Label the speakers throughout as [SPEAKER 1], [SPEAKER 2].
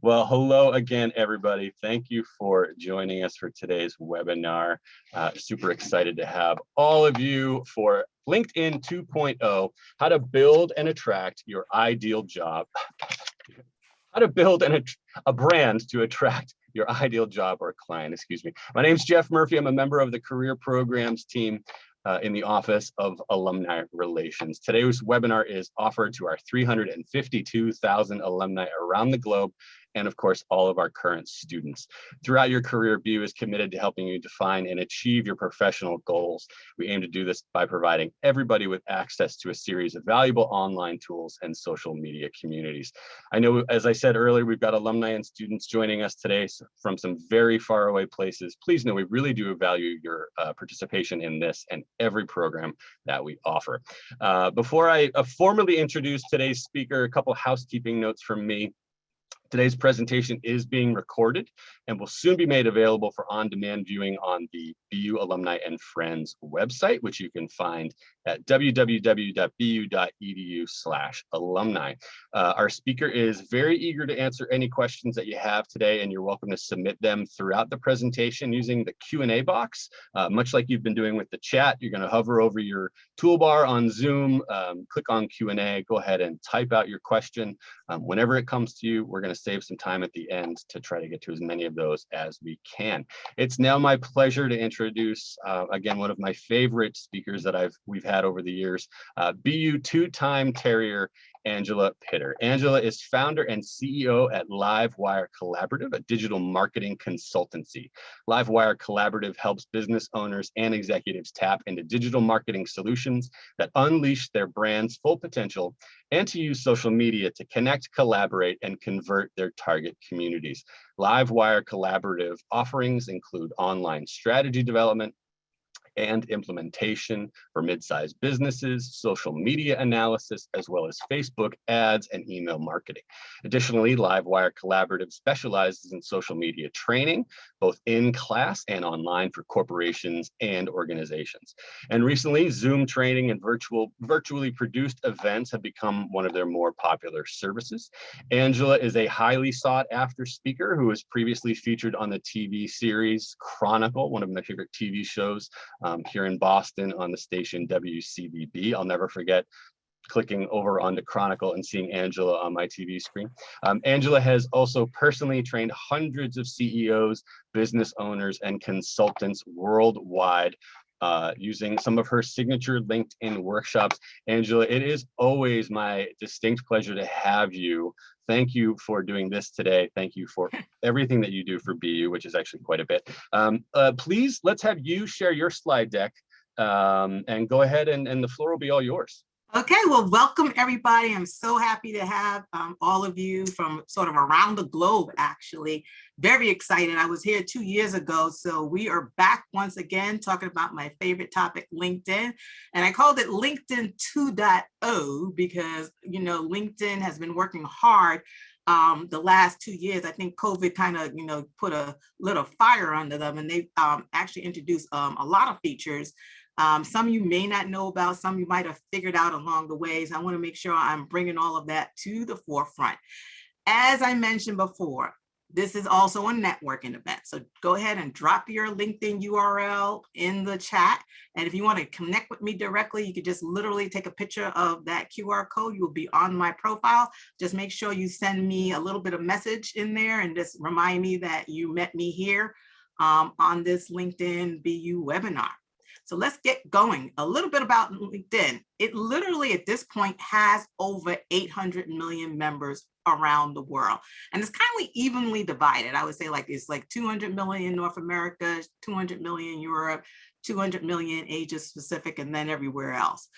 [SPEAKER 1] Well, hello again, everybody. Thank you for joining us for today's webinar. Super excited to have all of you for LinkedIn 2.0, how to build and attract your ideal job, how to build a brand to attract your ideal job or client, excuse me. My name's Jeff Murphy. I'm a member of the career programs team in the Office of Alumni Relations. Today's webinar is offered to our 352,000 alumni around the globe, and of course, all of our current students. Throughout your career, BU is committed to helping you define and achieve your professional goals. We aim to do this by providing everybody with access to a series of valuable online tools and social media communities. I know, as I said earlier, we've got alumni and students joining us today from some very far away places. Please know we really do value your participation in this and every program that we offer. Before I formally introduce today's speaker, a couple housekeeping notes from me. Today's presentation is being recorded and will soon be made available for on-demand viewing on the BU Alumni and Friends website, which you can find at www.bu.edu/alumni. Our speaker is very eager to answer any questions that you have today, and you're welcome to submit them throughout the presentation using the Q&A box. Much like you've been doing with the chat, you're going to hover over your toolbar on Zoom, click on Q&A, go ahead and type out your question. Whenever it comes to you, we're going to save some time at the end to try to get to as many of those as we can. It's now my pleasure to introduce, again, one of my favorite speakers that we've had over the years, BU two-time Terrier, Angela Pitter. Angela is founder and CEO at LiveWire Collaborative, a digital marketing consultancy. LiveWire Collaborative helps business owners and executives tap into digital marketing solutions that unleash their brand's full potential and to use social media to connect, collaborate, and convert their target communities. LiveWire Collaborative offerings include online strategy development and implementation for mid-sized businesses, social media analysis, as well as Facebook ads and email marketing. Additionally, LiveWire Collaborative specializes in social media training, both in class and online for corporations and organizations. And recently, Zoom training and virtually produced events have become one of their more popular services. Angela is a highly sought after speaker who was previously featured on the TV series Chronicle, one of my favorite TV shows, here in Boston on the station WCVB. I'll never forget clicking over onto Chronicle and seeing Angela on my TV screen. Angela has also personally trained hundreds of CEOs, business owners, and consultants worldwide using some of her signature LinkedIn workshops. Angela, it is always my distinct pleasure to have you. Thank you for doing this today. Thank you for everything that you do for BU, which is actually quite a bit. Please, let's have you share your slide deck and go ahead and the floor will be all yours.
[SPEAKER 2] Okay, well, welcome everybody. I'm so happy to have all of you from sort of around the globe, actually. Very excited. I was here 2 years ago, so we are back once again talking about my favorite topic, LinkedIn. And I called it LinkedIn 2.0 because, you know, LinkedIn has been working hard the last 2 years. I think COVID kind of, put a little fire under them, and they've actually introduced a lot of features. Some you may not know about, some you might have figured out along the ways. I want to make sure I'm bringing all of that to the forefront. As I mentioned before, this is also a networking event. So go ahead and drop your LinkedIn URL in the chat. And if you want to connect with me directly, you could just literally take a picture of that QR code. You will be on my profile. Just make sure you send me a little bit of message in there and just remind me that you met me here on this LinkedIn BU webinar. So let's get going. A little bit about LinkedIn. It literally at this point has over 800 million members around the world. And it's kind of evenly divided. I would say it's like 200 million North America, 200 million Europe, 200 million Asia Pacific, and then everywhere else.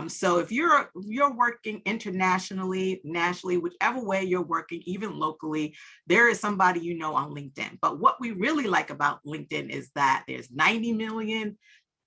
[SPEAKER 2] So if you're working internationally, nationally, whichever way you're working, even locally, there is somebody you know on LinkedIn. But what we really like about LinkedIn is that there's 90 million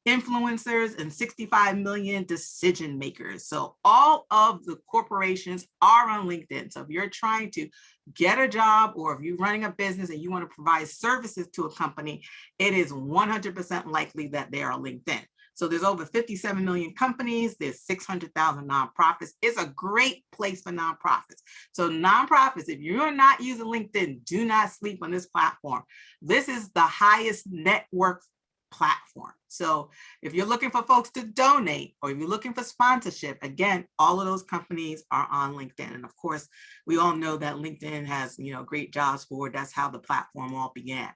[SPEAKER 2] influencers and 65 million decision makers. So all of the corporations are on LinkedIn. So if you're trying to get a job or if you're running a business and you want to provide services to a company, it is 100% likely that they are on LinkedIn. So there's over 57 million companies. There's 600,000 nonprofits. It's a great place for nonprofits. So nonprofits, if you're not using LinkedIn, do not sleep on this platform. This is the highest network platform. So if you're looking for folks to donate, or if you're looking for sponsorship, again, all of those companies are on LinkedIn. And of course, we all know that LinkedIn has, great jobs board. That's how the platform all began.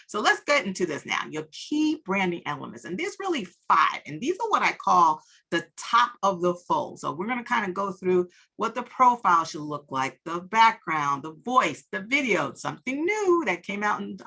[SPEAKER 2] So let's get into this now. Your key branding elements, and there's really 5, and these are what I call the top of the fold. So we're going to kind of go through what the profile should look like, the background, the voice, the video, something new that came out in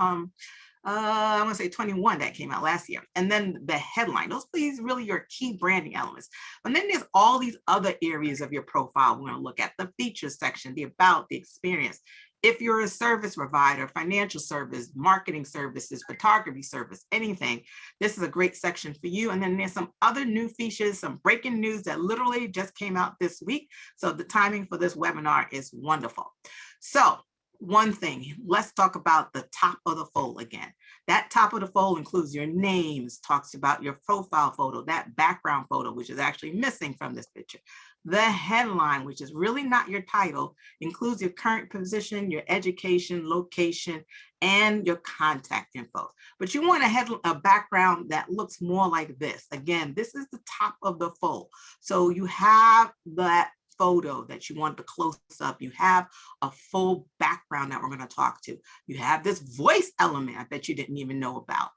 [SPEAKER 2] I want to say 21 that came out last year. And then the headline, those these really your key branding elements. And then there's all these other areas of your profile. We're going to look at the features section, the about, the experience. If you're a service provider, financial service, marketing services, photography service, anything, this is a great section for you. And then there's some other new features, some breaking news that literally just came out this week. So the timing for this webinar is wonderful. So one thing, let's talk about the top of the fold again. That top of the fold includes your names, talks about your profile photo, that background photo, which is actually missing from this picture. The headline, which is really not your title, includes your current position, your education, location, and your contact info. But you want a background that looks more like this. Again, this is the top of the fold. So you have that photo that you want the close up. You have a full background that we're going to talk to. You have this voice element I bet you didn't even know about.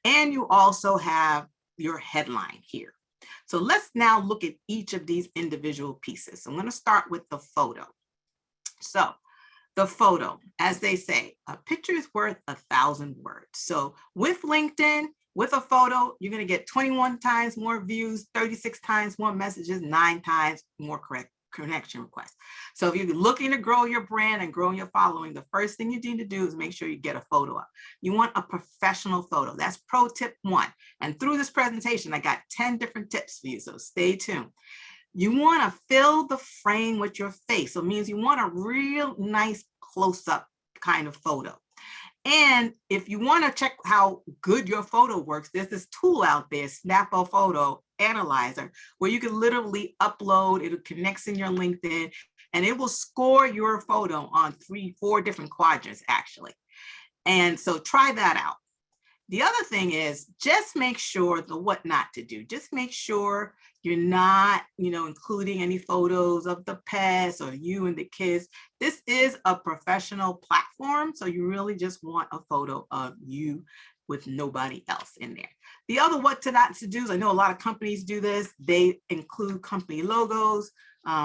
[SPEAKER 2] And you also have your headline here. So let's now look at each of these individual pieces. So I'm going to start with the photo. So the photo, as they say, a picture is worth 1,000 words. So with LinkedIn, with a photo, you're going to get 21 times more views, 36 times more messages, 9 times more connection requests. So if you're looking to grow your brand and grow your following, the first thing you need to do is make sure you get a photo up. You want a professional photo. That's pro tip 1. And through this presentation, I got 10 different tips for you. So stay tuned. You want to fill the frame with your face. So it means you want a real nice close-up kind of photo. And if you want to check how good your photo works, there's this tool out there, Snap a Photo Analyzer, where you can literally upload, it connects in your LinkedIn, and it will score your photo on 3-4 different quadrants, actually. And so try that out. The other thing is just make sure the what not to do. Just make sure you're not, including any photos of the pets or you and the kids. This is a professional platform, so you really just want a photo of you with nobody else in there. The other what to not to do, I know a lot of companies do this. They include company logos.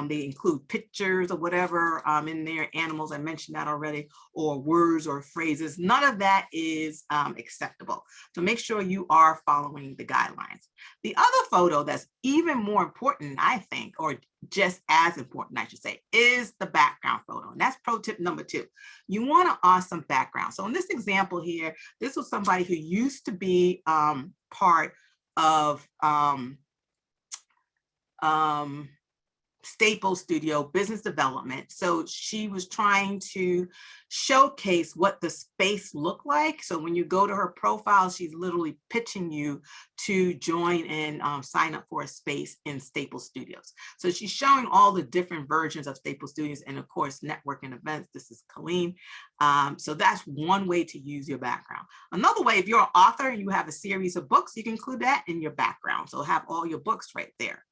[SPEAKER 2] They include pictures or whatever in their animals. I mentioned that already, or words or phrases. None of that is acceptable. So make sure you are following the guidelines. The other photo that's even more important, I think, or just as important, I should say, is the background photo. And that's pro tip number 2. You want an awesome background. So in this example here, this was somebody who used to be part of Staples Studio business development. So she was trying to showcase what the space looked like. So when you go to her profile, she's literally pitching you to join and sign up for a space in Staples Studios. So she's showing all the different versions of Staples Studios and of course, networking events. This is Colleen. So that's one way to use your background. Another way, if you're an author and you have a series of books, you can include that in your background. So have all your books right there.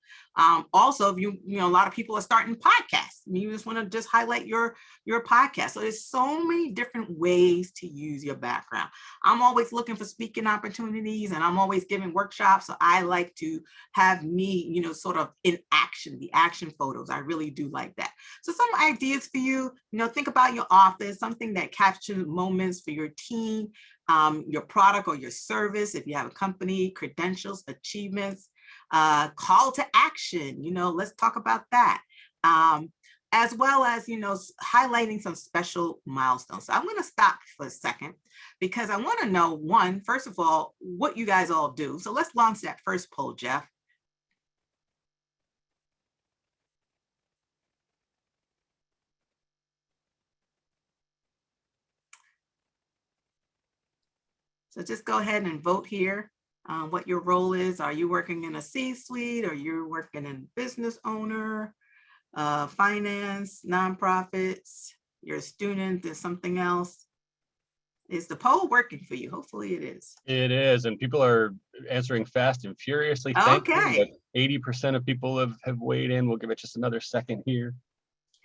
[SPEAKER 2] Also, if a lot of people are starting podcasts, you just want to just highlight your podcast. So there's so many different ways to use your background. I'm always looking for speaking opportunities and I'm always giving workshops. So I like to have me, sort of in action, the action photos. I really do like that. So some ideas for you, think about your office, something that captures moments for your team, your product or your service. If you have a company, credentials, achievements, call to action, let's talk about that. As well as, highlighting some special milestones. So I'm going to stop for a second because I want to know, first of all, what you guys all do. So let's launch that first poll, Jeff. So just go ahead and vote here. what your role is. Are you working in a C-suite? Or you're working in business owner, finance, nonprofits, you're a student, there's something else. Is the poll working for you? Hopefully it is.
[SPEAKER 1] It is, and people are answering fast and furiously. Thank you.
[SPEAKER 2] Okay.
[SPEAKER 1] 80% of people have weighed in. We'll give it just another second here.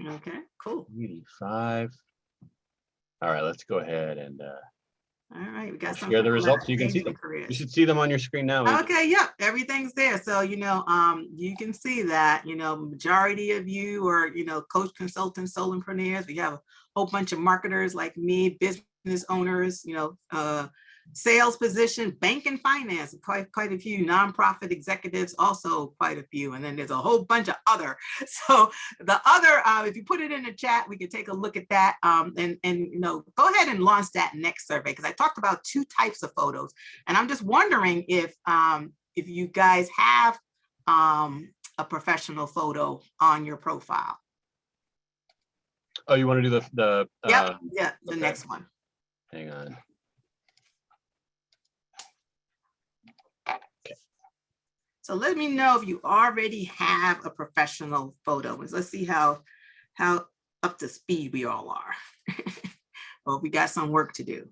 [SPEAKER 2] Okay, cool.
[SPEAKER 1] 85. All right, let's go ahead and
[SPEAKER 2] all right, we got some
[SPEAKER 1] share the results so you can see them.
[SPEAKER 2] careers.
[SPEAKER 1] You should see them on your screen now. Angel.
[SPEAKER 2] Okay, yep, everything's there. So, you can see that, majority of you are, coach, consultants, solopreneurs. We have a whole bunch of marketers like me, business owners, sales position, bank and finance, quite a few, nonprofit executives, also quite a few. And then there's a whole bunch of other. So the other, if you put it in the chat, we can take a look at that. And go ahead and launch that next survey, because I talked about 2 types of photos. And I'm just wondering if you guys have a professional photo on your profile.
[SPEAKER 1] Oh, you want to do the
[SPEAKER 2] yeah, the
[SPEAKER 1] okay.
[SPEAKER 2] Next one.
[SPEAKER 1] Hang on.
[SPEAKER 2] So let me know if you already have a professional photo. Let's see how up to speed we all are. Well, we got some work to do.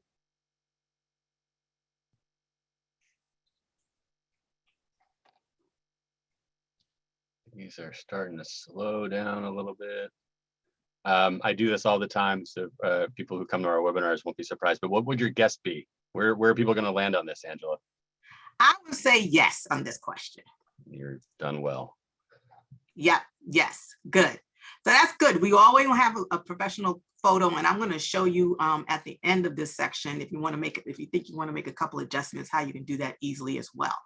[SPEAKER 1] These are starting to slow down a little bit. I do this all the time, so people who come to our webinars won't be surprised. But what would your guess be? Where are people going to land on this, Angela?
[SPEAKER 2] I would say yes on this question.
[SPEAKER 1] You're done well.
[SPEAKER 2] Yep. Yes. Good. So that's good. We always have a professional photo, and I'm going to show you at the end of this section, if you want to make it, if you think you want to make a couple adjustments, how you can do that easily as well.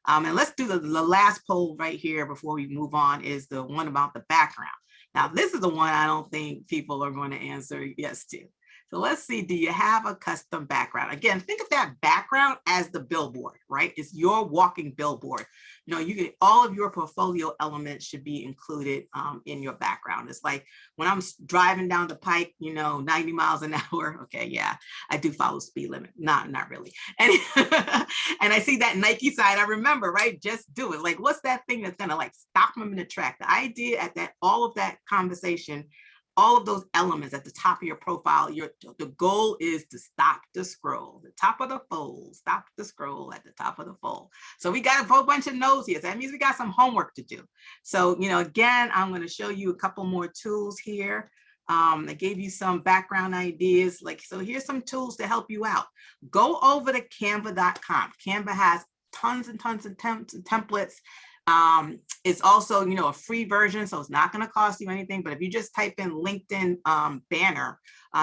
[SPEAKER 2] And let's do the last poll right here before we move on, is the one about the background. Now, this is the one I don't think people are going to answer yes to. So let's see, do you have a custom background? Again, think of that background as the billboard, right? It's your walking billboard. All of your portfolio elements should be included in your background. It's like when I'm driving down the pike, 90 miles an hour. Okay, yeah, I do follow speed limit. Not really. And, and I see that Nike sign, I remember, right? Just do it. Like, what's that thing that's gonna like stop them in the track? The idea at that, all of that conversation, all of those elements at the top of your profile, the goal is to stop the scroll, the top of the fold, stop the scroll at the top of the fold. So we got a whole bunch of no's here. So that means we got some homework to do. So, again, I'm going to show you a couple more tools here. I gave you some background ideas. So here's some tools to help you out. Go over to canva.com. Canva has tons and tons of templates. It's also, a free version, so it's not going to cost you anything. But if you just type in LinkedIn banner,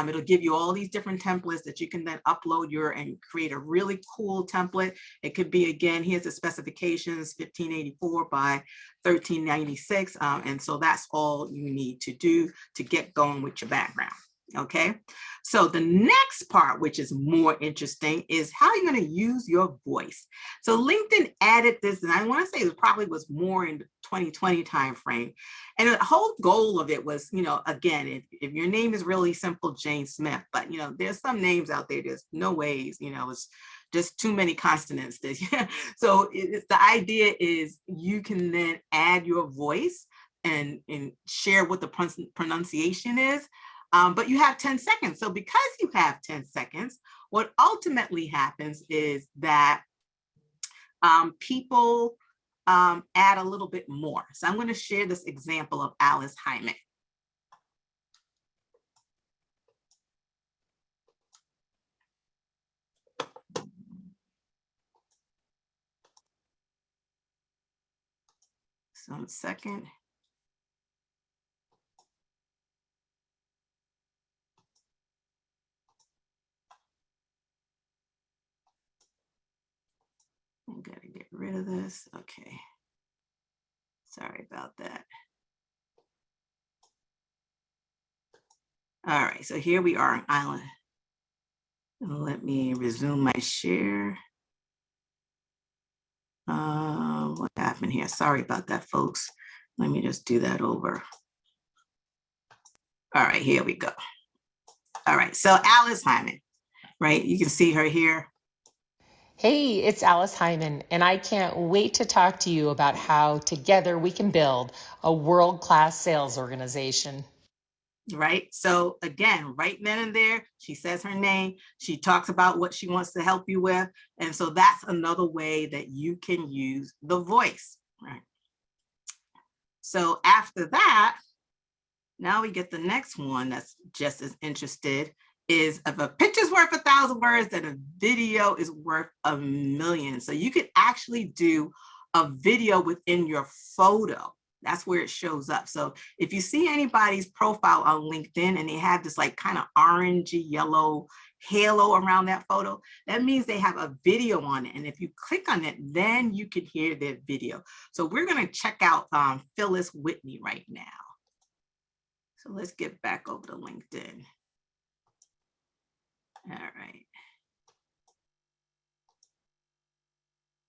[SPEAKER 2] it'll give you all these different templates that you can then upload and create a really cool template. It could be, again, here's the specifications, 1584 by 1396. And so that's all you need to do to get going with your background. Okay, so the next part, which is more interesting, is how you're going to use your voice. So LinkedIn added this, and I want to say it probably was more in the 2020 timeframe. And the whole goal of it was, again, if your name is really simple, Jane Smith, but there's some names out there, there's no ways, it's just too many consonants. So the idea is you can then add your voice and share what the pronunciation is. But you have 10 seconds. So because you have 10 seconds, what ultimately happens is that people add a little bit more. So I'm going to share this example of Alice Hyman. So 1 second. I gotta get rid of this. Okay. Sorry about that. All right, so here we are on Island. Let me resume my share. What happened here? Sorry about that, folks. Let me just do that over. All right, here we go. All right, so Alice Hyman, right? You can see her here.
[SPEAKER 3] Hey, it's Alice Hyman, and I can't wait to talk to you about how together we can build a world-class sales organization.
[SPEAKER 2] Right? So again, right then and there, she says her name, she talks about what she wants to help you with. And so that's another way that you can use the voice, right? So after that, now we get the next one that's just as interested is if a picture's worth 1,000 words, then a video is worth 1,000,000. So you could actually do a video within your photo. That's where it shows up. So if you see anybody's profile on LinkedIn and they have this like kind of orangey yellow halo around that photo, that means they have a video on it. And if you click on it, then you can hear their video. So we're going to check out Phyllis Whitney right now. So let's get back over to LinkedIn. All right.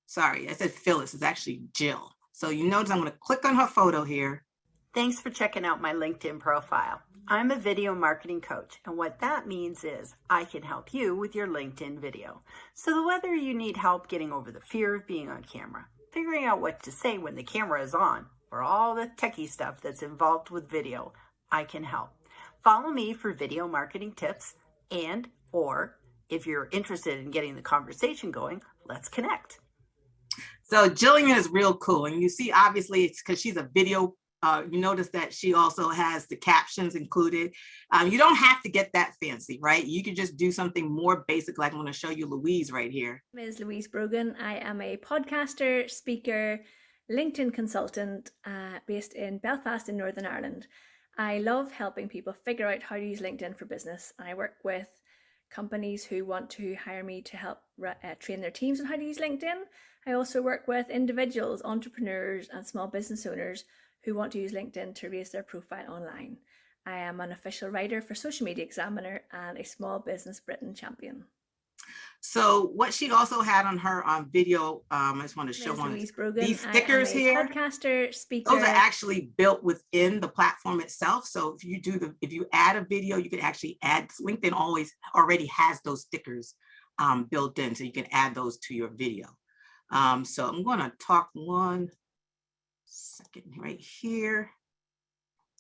[SPEAKER 2] Sorry, I said Phyllis, it's actually Jill. So you notice I'm going to click on her photo here.
[SPEAKER 4] Thanks for checking out my LinkedIn profile. I'm a video marketing coach, and what that means is I can help you with your LinkedIn video. So whether you need help getting over the fear of being on camera, figuring out what to say when the camera is on, or all the techie stuff that's involved with video, I can help. Follow me for video marketing tips, and or if you're interested in getting the conversation going, let's connect.
[SPEAKER 2] So Jillian is real cool. And you see, obviously, it's because she's a video. You notice that she also has the captions included. You don't have to get that fancy, right? You can just do something more basic, like I'm going to show you Louise right here.
[SPEAKER 5] My name is Louise Brogan. I am a podcaster, speaker, LinkedIn consultant based in Belfast in Northern Ireland. I love helping people figure out how to use LinkedIn for business. I work with companies who want to hire me to help train their teams on how to use LinkedIn. I also work with individuals, entrepreneurs, and small business owners who want to use LinkedIn to raise their profile online. I am an official writer for Social Media Examiner and a Small Business Britain champion.
[SPEAKER 2] So what she also had on her video, I just want to show on these stickers here.
[SPEAKER 5] Podcaster, speaker.
[SPEAKER 2] Those are actually built within the platform itself. So if you add a video, you can actually add. LinkedIn already has those stickers built in, so you can add those to your video. So I'm going to talk one second right here.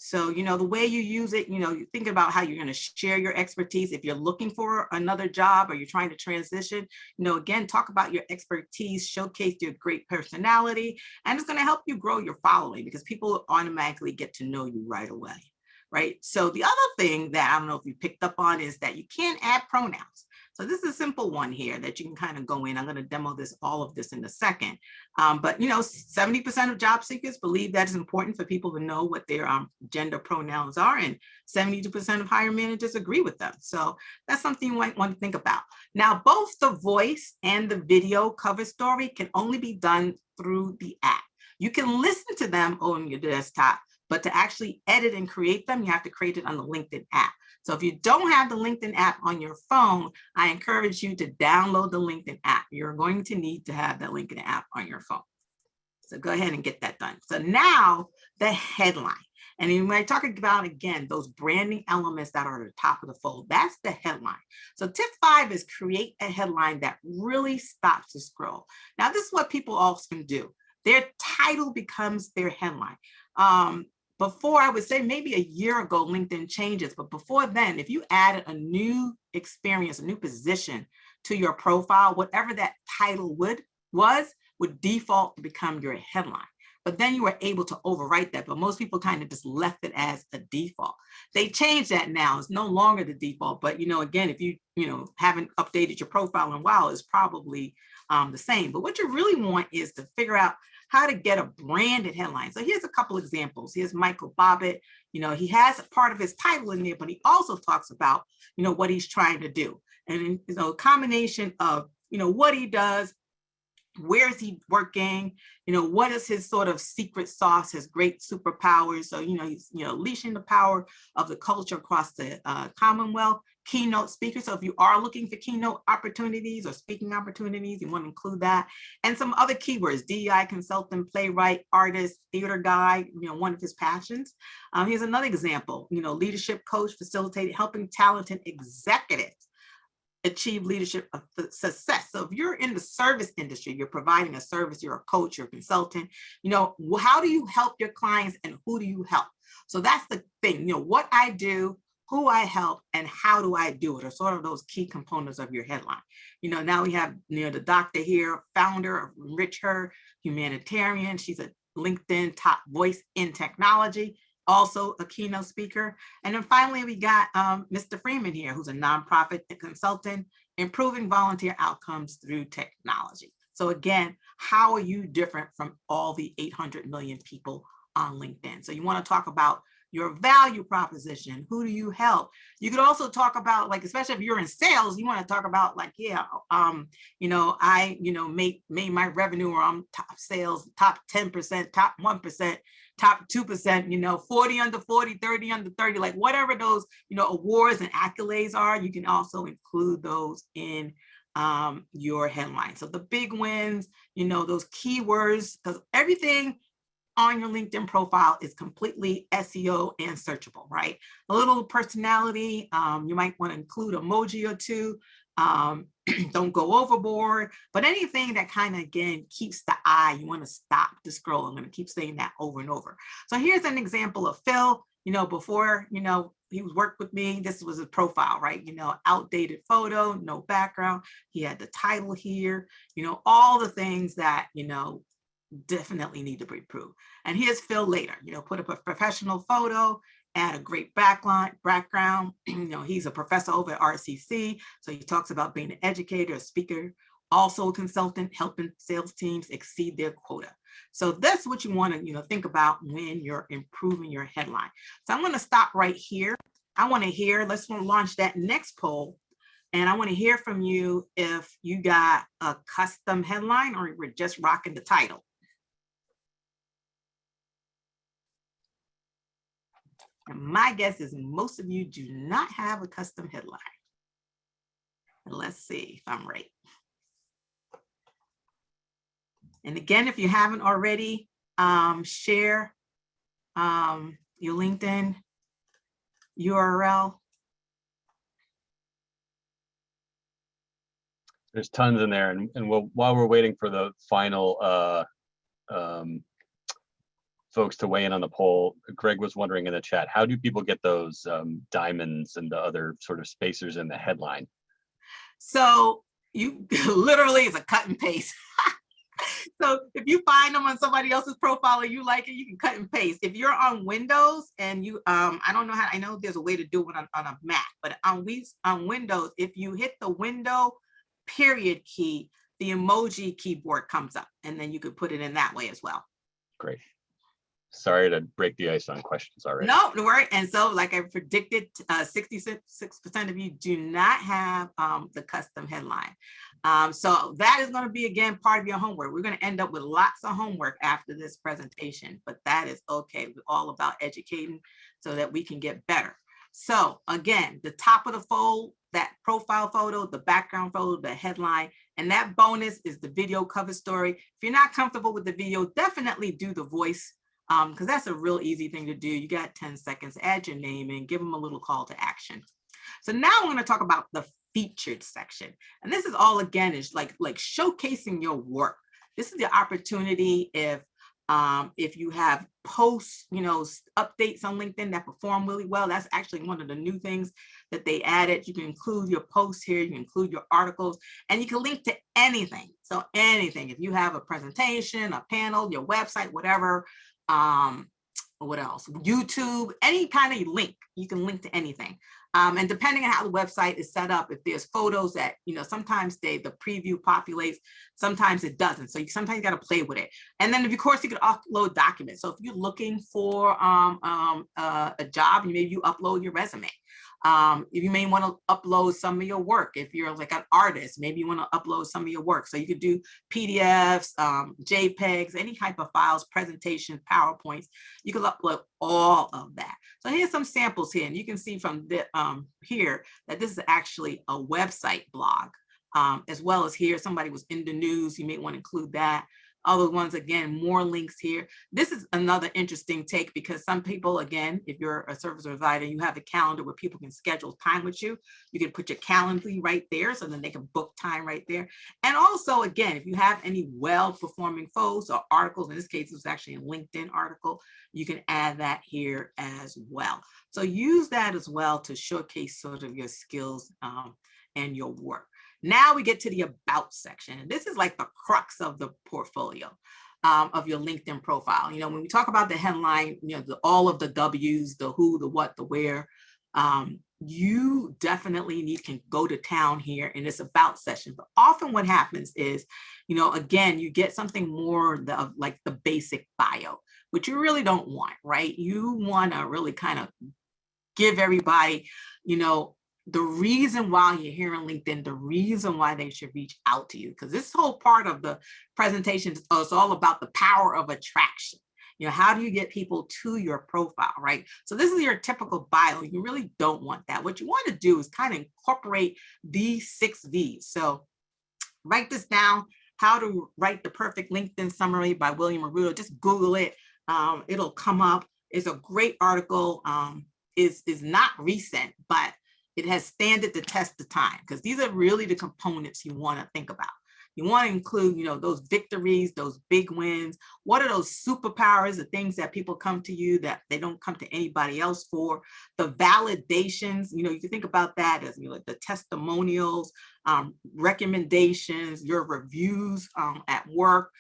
[SPEAKER 2] So, the way you use it, you're thinking about how you're going to share your expertise. If you're looking for another job or you're trying to transition, again, talk about your expertise, showcase your great personality, and it's going to help you grow your following because people automatically get to know you right away, right? So the other thing that I don't know if you picked up on is that you can't add pronouns. So this is a simple one here that you can kind of go in. I'm going to demo all of this in a second. But 70% of job seekers believe that it's important for people to know what their gender pronouns are, and 72% of hiring managers agree with them. So that's something you might want to think about. Now, both the voice and the video cover story can only be done through the app. You can listen to them on your desktop, but to actually edit and create them, you have to create it on the LinkedIn app. So if you don't have the LinkedIn app on your phone, I encourage you to download the LinkedIn app. You're going to need to have that LinkedIn app on your phone. So go ahead and get that done. So now the headline. And when I talk about, again, those branding elements that are at the top of the fold, that's the headline. So tip 5 is create a headline that really stops the scroll. Now, this is what people often do. Their title becomes their headline. Before, I would say maybe a year ago, LinkedIn changes, but before then, if you added a new experience, a new position to your profile, whatever that title would default to become your headline. But then you were able to overwrite that, but most people kind of just left it as a default. They changed that now. It's no longer the default, but again, if you haven't updated your profile in a while, it's probably the same. But what you really want is to figure out how to get a branded headline. So here's a couple examples. Here's Michael Bobbitt. He has a part of his title in there, but he also talks about, what he's trying to do. And, a combination of, what he does, where is he working, what is his sort of secret sauce, his great superpowers. So, he's, unleashing the power of the culture across the Commonwealth. Keynote speaker. So if you are looking for keynote opportunities or speaking opportunities, you want to include that. And some other keywords: DEI consultant, playwright, artist, theater guy, one of his passions. Here's another example, leadership coach, facilitated helping talented executives achieve leadership of success. So if you're in the service industry, you're providing a service, you're a coach, you're a consultant, you know, how do you help your clients and who do you help? So that's the thing, you know, what I do, who I help, and how do I do it, are sort of those key components of your headline. You know, now we have, you know, the doctor here, founder of Enrich Her, humanitarian. She's a LinkedIn top voice in technology, also a keynote speaker. And then finally, we got Mr. Freeman here, who's a nonprofit consultant, improving volunteer outcomes through technology. So again, how are you different from all the 800 million people on LinkedIn? So you want to talk about your value proposition. Who do you help? You could also talk about, like, especially if you're in sales, you want to talk about like, yeah, you know, I, you know, made my revenue, or I'm top sales, top 10%, top 1%, top 2%, you know, 40 under 40, 30 under 30, like whatever those, you know, awards and accolades are, you can also include those in your headline. So the big wins, you know, those keywords, because everything on your LinkedIn profile is completely SEO and searchable, right? A little personality, you might want to include emoji or two. Don't go overboard, but anything that kind of, again, keeps the eye, you want to stop the scroll. I'm going to keep saying that over and over. So here's an example of Phil, you know, before, you know, he worked with me, this was his profile, right? You know, outdated photo, no background. He had the title here, you know, all the things that, you know, definitely need to be improved. And here's Phil later, you know, put up a professional photo, add a great background. You know, he's a professor over at RCC. So he talks about being an educator, a speaker, also a consultant, helping sales teams exceed their quota. So that's what you want to, you know, think about when you're improving your headline. So I'm going to stop right here. I want to hear, let's launch that next poll. And I want to hear from you if you got a custom headline or we're just rocking the title. And my guess is most of you do not have a custom headline. Let's see if I'm right. And again, if you haven't already, share your LinkedIn URL.
[SPEAKER 1] There's tons in there, and while we're waiting for the final folks to weigh in on the poll, Greg was wondering in the chat, how do people get those diamonds and the other sort of spacers in the headline?
[SPEAKER 2] So you literally, it's a cut and paste. So if you find them on somebody else's profile or you like it, you can cut and paste. If you're on Windows and you, I don't know how, I know there's a way to do it on a Mac, but on Windows, if you hit the window period key, the emoji keyboard comes up, and then you could put it in that way as well.
[SPEAKER 1] Great. Sorry to break the ice on questions already.
[SPEAKER 2] No, don't worry. And so, like I predicted, 66% of you do not have the custom headline. So that is going to be, again, part of your homework. We're going to end up with lots of homework after this presentation, but that is okay. We're all about educating so that we can get better. So again, the top of the fold, that profile photo, the background photo, the headline, and that bonus is the video cover story. If you're not comfortable with the video, definitely do the voice, because that's a real easy thing to do. You got 10 seconds, add your name and give them a little call to action. So now I'm going to talk about the featured section. And this is all, again, is like showcasing your work. This is the opportunity if you have posts, you know, updates on LinkedIn that perform really well. That's actually one of the new things that they added. You can include your posts here, you can include your articles, and you can link to anything. So anything, if you have a presentation, a panel, your website, whatever, what else? YouTube, any kind of link, you can link to anything. And depending on how the website is set up, if there's photos that, you know, sometimes the preview populates, sometimes it doesn't. So you sometimes got to play with it. And then, of course, you could upload documents. So if you're looking for a job, maybe you upload your resume. You may want to upload some of your work. If you're like an artist, maybe you want to upload some of your work. So you could do PDFs, JPEGs, any type of files, presentations, PowerPoints. You can upload all of that. So here's some samples here, and you can see from the here that this is actually a website blog, as well as here somebody was in the news. You may want to include that. other ones, again, more links here. This is another interesting take because some people, again, if you're a service provider, you have a calendar where people can schedule time with you. You can put your Calendly right there so then they can book time right there. And also, again, if you have any well-performing posts or articles, in this case, it was actually a LinkedIn article, you can add that here as well. So use that as well to showcase sort of your skills and your work. Now we get to the about section. And this is like the crux of the portfolio of your LinkedIn profile. You know, when we talk about the headline, you know, all of the W's, the who, the what, the where, you definitely can go to town here in this about section. But often what happens is, you know, again, you get something more of like the basic bio, which you really don't want, right? You want to really kind of give everybody, you know, the reason why you're here on LinkedIn, the reason why they should reach out to you, because this whole part of the presentation is all about the power of attraction. You know, how do you get people to your profile, right? So this is your typical bio. You really don't want that. What you want to do is kind of incorporate these 6 V's. So write this down, How to Write the Perfect LinkedIn Summary by William Arruda. Just Google it. It'll come up. It's a great article. Is not recent, but it has standed the test of time because these are really the components you want to think about. You want to include, you know, those victories, those big wins. What are those superpowers, the things that people come to you that they don't come to anybody else for? The validations, you know, you can think about that as, you know, the testimonials, recommendations, your reviews at work.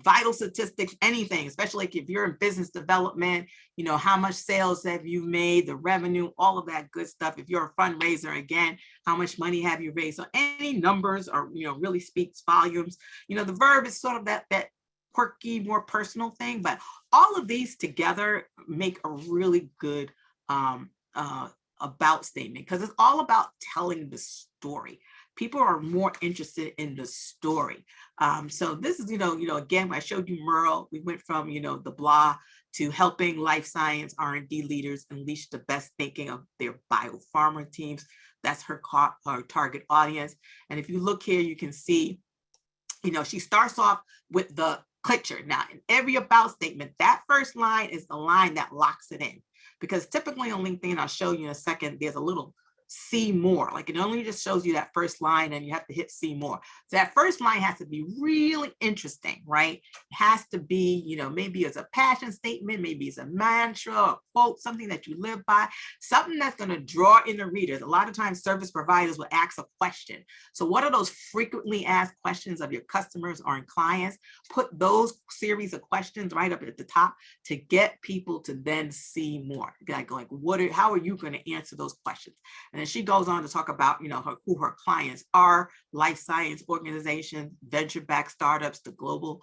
[SPEAKER 2] Vital statistics, anything, especially like if you're in business development, you know, how much sales have you made, the revenue, all of that good stuff. If you're a fundraiser, again, how much money have you raised? So any numbers are, you know, really speaks volumes. You know, the verb is sort of that quirky, more personal thing, but all of these together make a really good about statement because it's all about telling the story. People are more interested in the story. So this is, you know, again, when I showed you Merle, we went from, you know, the blah to helping life science R&D leaders unleash the best thinking of their biopharma teams. That's her target audience. And if you look here, you can see, you know, she starts off with the clicker. Now, in every about statement, that first line is the line that locks it in. Because typically on LinkedIn, I'll show you in a second, there's a little see more, like it only just shows you that first line and you have to hit see more. So that first line has to be really interesting, right? It has to be, you know, maybe it's a passion statement, maybe it's a mantra, a quote, something that you live by, something that's going to draw in the readers. A lot of times service providers will ask a question. So what are those frequently asked questions of your customers or clients? Put those series of questions right up at the top to get people to then see more. Like how are you going to answer those questions? And then she goes on to talk about, you know, who her clients are: life science organizations, venture-backed startups, the global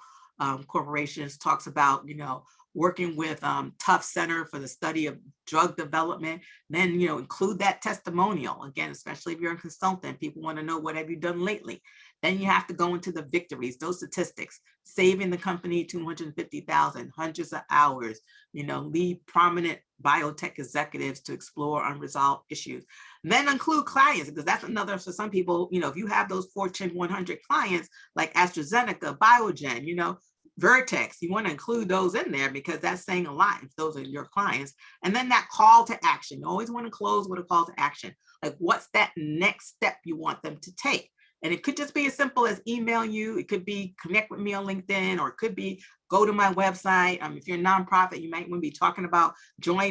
[SPEAKER 2] corporations. Talks about, you know, working with Tough Center for the study of drug development. Then, you know, include that testimonial. Again, especially if you're a consultant, people want to know, what have you done lately? Then you have to go into the victories, those statistics: saving the company 250,000, hundreds of hours, you know, lead prominent biotech executives to explore unresolved issues. And then include clients, because that's another, for some people, you know, if you have those Fortune 100 clients like AstraZeneca, Biogen, you know, Vertex, you want to include those in there because that's saying a lot if those are your clients. And then that call to action. You always want to close with a call to action. Like, what's that next step you want them to take? And it could just be as simple as email you. It could be connect with me on LinkedIn, or it could be go to my website. If you're a nonprofit, you might want to be talking about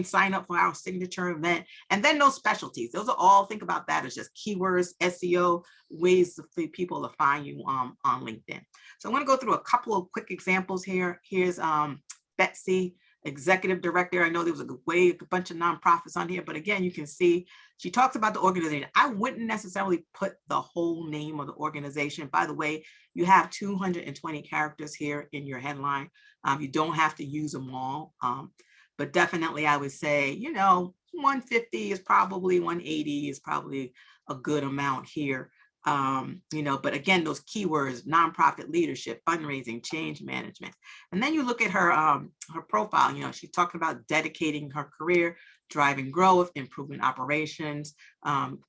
[SPEAKER 2] sign up for our signature event. And then those specialties. Those are all, think about that as just keywords, SEO, ways for people to find you on LinkedIn. So I'm going to go through a couple of quick examples here. Here's Betsy, executive director. I know there was a bunch of nonprofits on here, but again, you can see she talks about the organization. I wouldn't necessarily put the whole name of the organization. By the way, you have 220 characters here in your headline. You don't have to use them all, but definitely I would say, you know, 150 is probably 180 is probably a good amount here. You know, but again, those keywords: nonprofit leadership, fundraising, change management. And then you look at her profile, you know, she's talking about dedicating her career, driving growth, improving operations,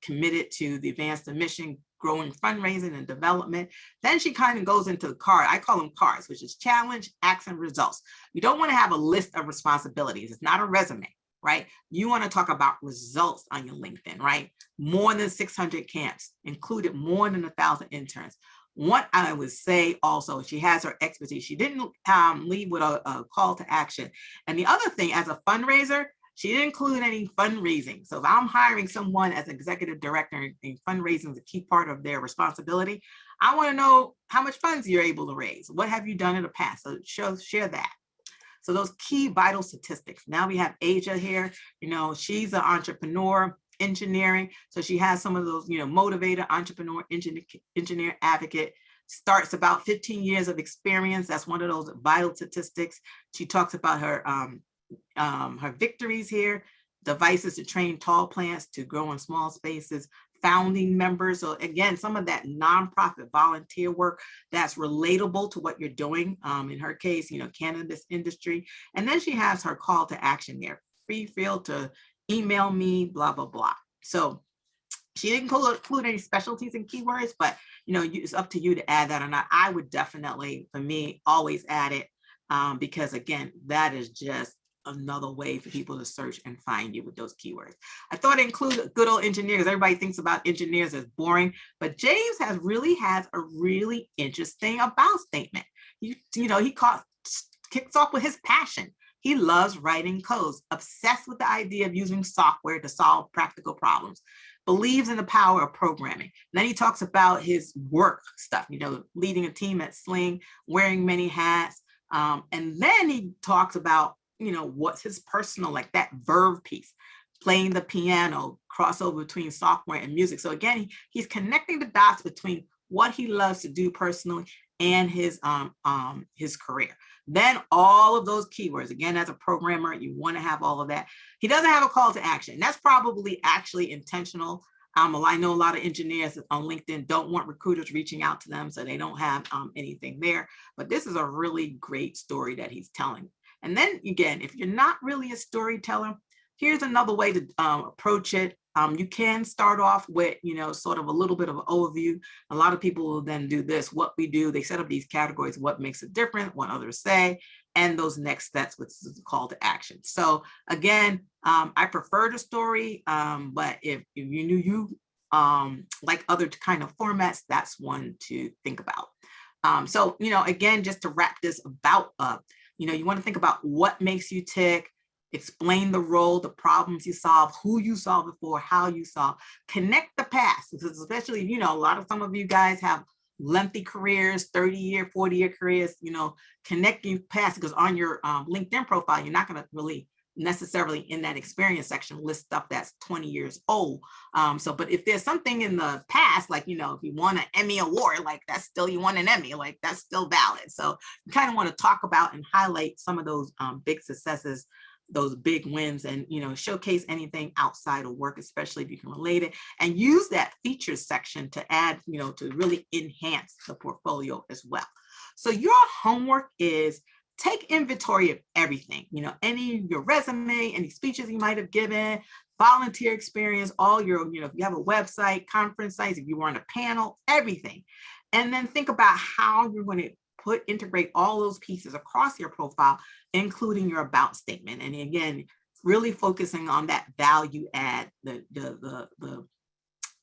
[SPEAKER 2] committed to the advanced mission, growing fundraising and development. Then she kind of goes into the card. I call them cards, which is challenge, action, results. You don't want to have a list of responsibilities. It's not a resume, right? You want to talk about results on your LinkedIn, right? More than 600 camps, included more than 1,000 interns. What I would say also, she has her expertise. She didn't leave with a call to action. And the other thing, as a fundraiser, she didn't include any fundraising. So if I'm hiring someone as executive director and fundraising is a key part of their responsibility, I want to know how much funds you're able to raise. What have you done in the past? So share that. So those key vital statistics. Now we have Asia here. You know, she's an entrepreneur, engineering. So she has some of those, you know, motivator, entrepreneur, engineer, advocate. Starts about 15 years of experience. That's one of those vital statistics. She talks about her victories here, devices to train tall plants to grow in small spaces, founding members. So again, some of that nonprofit volunteer work that's relatable to what you're doing. In her case, you know, cannabis industry. And then she has her call to action there. Feel to email me, blah, blah, blah. So she didn't include any specialties and keywords, but you know, it's up to you to add that or not. I would definitely, for me, always add it because again, that is just another way for people to search and find you with those keywords. I thought it included good old engineers. Everybody thinks about engineers as boring, but James has a really interesting about statement. You know, he kicks off with his passion. He loves writing codes, obsessed with the idea of using software to solve practical problems, believes in the power of programming. And then he talks about his work stuff, you know, leading a team at Sling, wearing many hats. And then he talks about, you know, what's his personal, like that verve piece, playing the piano, crossover between software and music. So again, he's connecting the dots between what he loves to do personally and his career. Then all of those keywords, again, as a programmer, you want to have all of that. He doesn't have a call to action. That's probably actually intentional. I know a lot of engineers on LinkedIn don't want recruiters reaching out to them, so they don't have anything there. But this is a really great story that he's telling. And then again, if you're not really a storyteller, here's another way to approach it. You can start off with, you know, sort of a little bit of an overview. A lot of people will then do this, what we do. They set up these categories, what makes it different, what others say, and those next steps, which is the call to action. So again, I prefer the story, but if you knew you like other kind of formats, that's one to think about. So, you know, again, just to wrap this about up, you know, you want to think about what makes you tick, explain the role, the problems you solve, who you solve it for, how you solve, connect the past, because especially, you know, some of you guys have lengthy careers, 30-year, 40-year careers, you know, connecting past, because on your LinkedIn profile, you're not going to really necessarily in that experience section list stuff that's 20 years old. But if there's something in the past, like, you know, if you won an Emmy award, like that's still, you won an Emmy, like that's still valid. So you kind of want to talk about and highlight some of those big successes, those big wins, and, you know, showcase anything outside of work, especially if you can relate it, and use that features section to add, you know, to really enhance the portfolio as well. So your homework is take inventory of everything, you know, your resume, any speeches you might have given, volunteer experience, all your, you know, if you have a website, conference sites, if you were on a panel, everything. And then think about how you're going to integrate all those pieces across your profile, including your about statement. And again, really focusing on that value add, the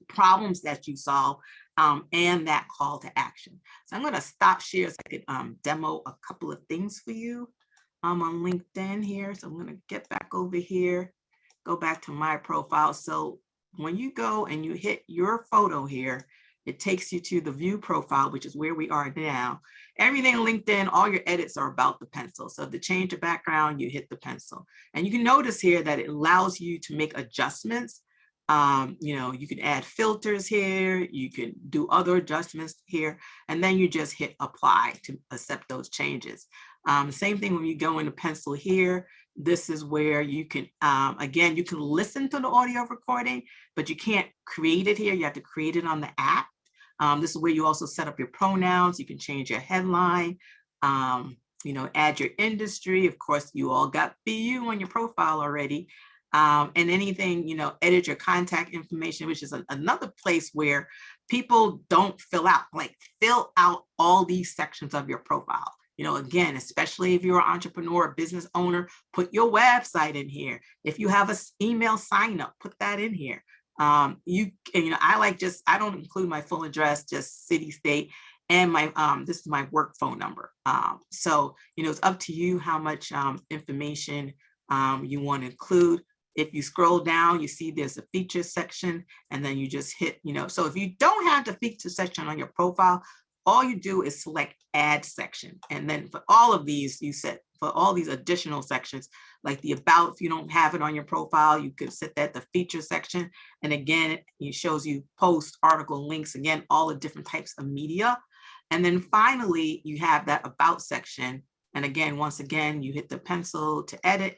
[SPEAKER 2] problems that you solve, and that call to action. So I'm going to stop share so I could demo a couple of things for you on LinkedIn here. So I'm going to get back over here, go back to my profile. So when you go and you hit your photo here, it takes you to the view profile, which is where we are now. Everything LinkedIn, all your edits are about the pencil. So to change the background, you hit the pencil. And you can notice here that it allows you to make adjustments. You know, you can add filters here, you can do other adjustments here, and then you just hit apply to accept those changes. Same thing when you go into pencil here. This is where you can, again, you can listen to the audio recording, but you can't create it here. You have to create it on the app. This is where you also set up your pronouns. You can change your headline, you know, add your industry. Of course, you all got BU on your profile already. And anything, edit your contact information, which is another place where people don't fill out, fill out all these sections of your profile. Again, especially if you're an entrepreneur, a business owner, put your website in here. If you have an email sign up, put that in here. I don't include my full address, just city, state, and my this is my work phone number. So it's up to you how much information you want to include. If you scroll down, you see there's a features section, and then you just hit, so if you don't have the feature section on your profile, all you do is select add section. And then for all of these, for all these additional sections, like the about, if you don't have it on your profile, you could set that the feature section. And again, it shows you post, article, links, again, all the different types of media. And then finally, you have that about section. And again, once again, you hit the pencil to edit,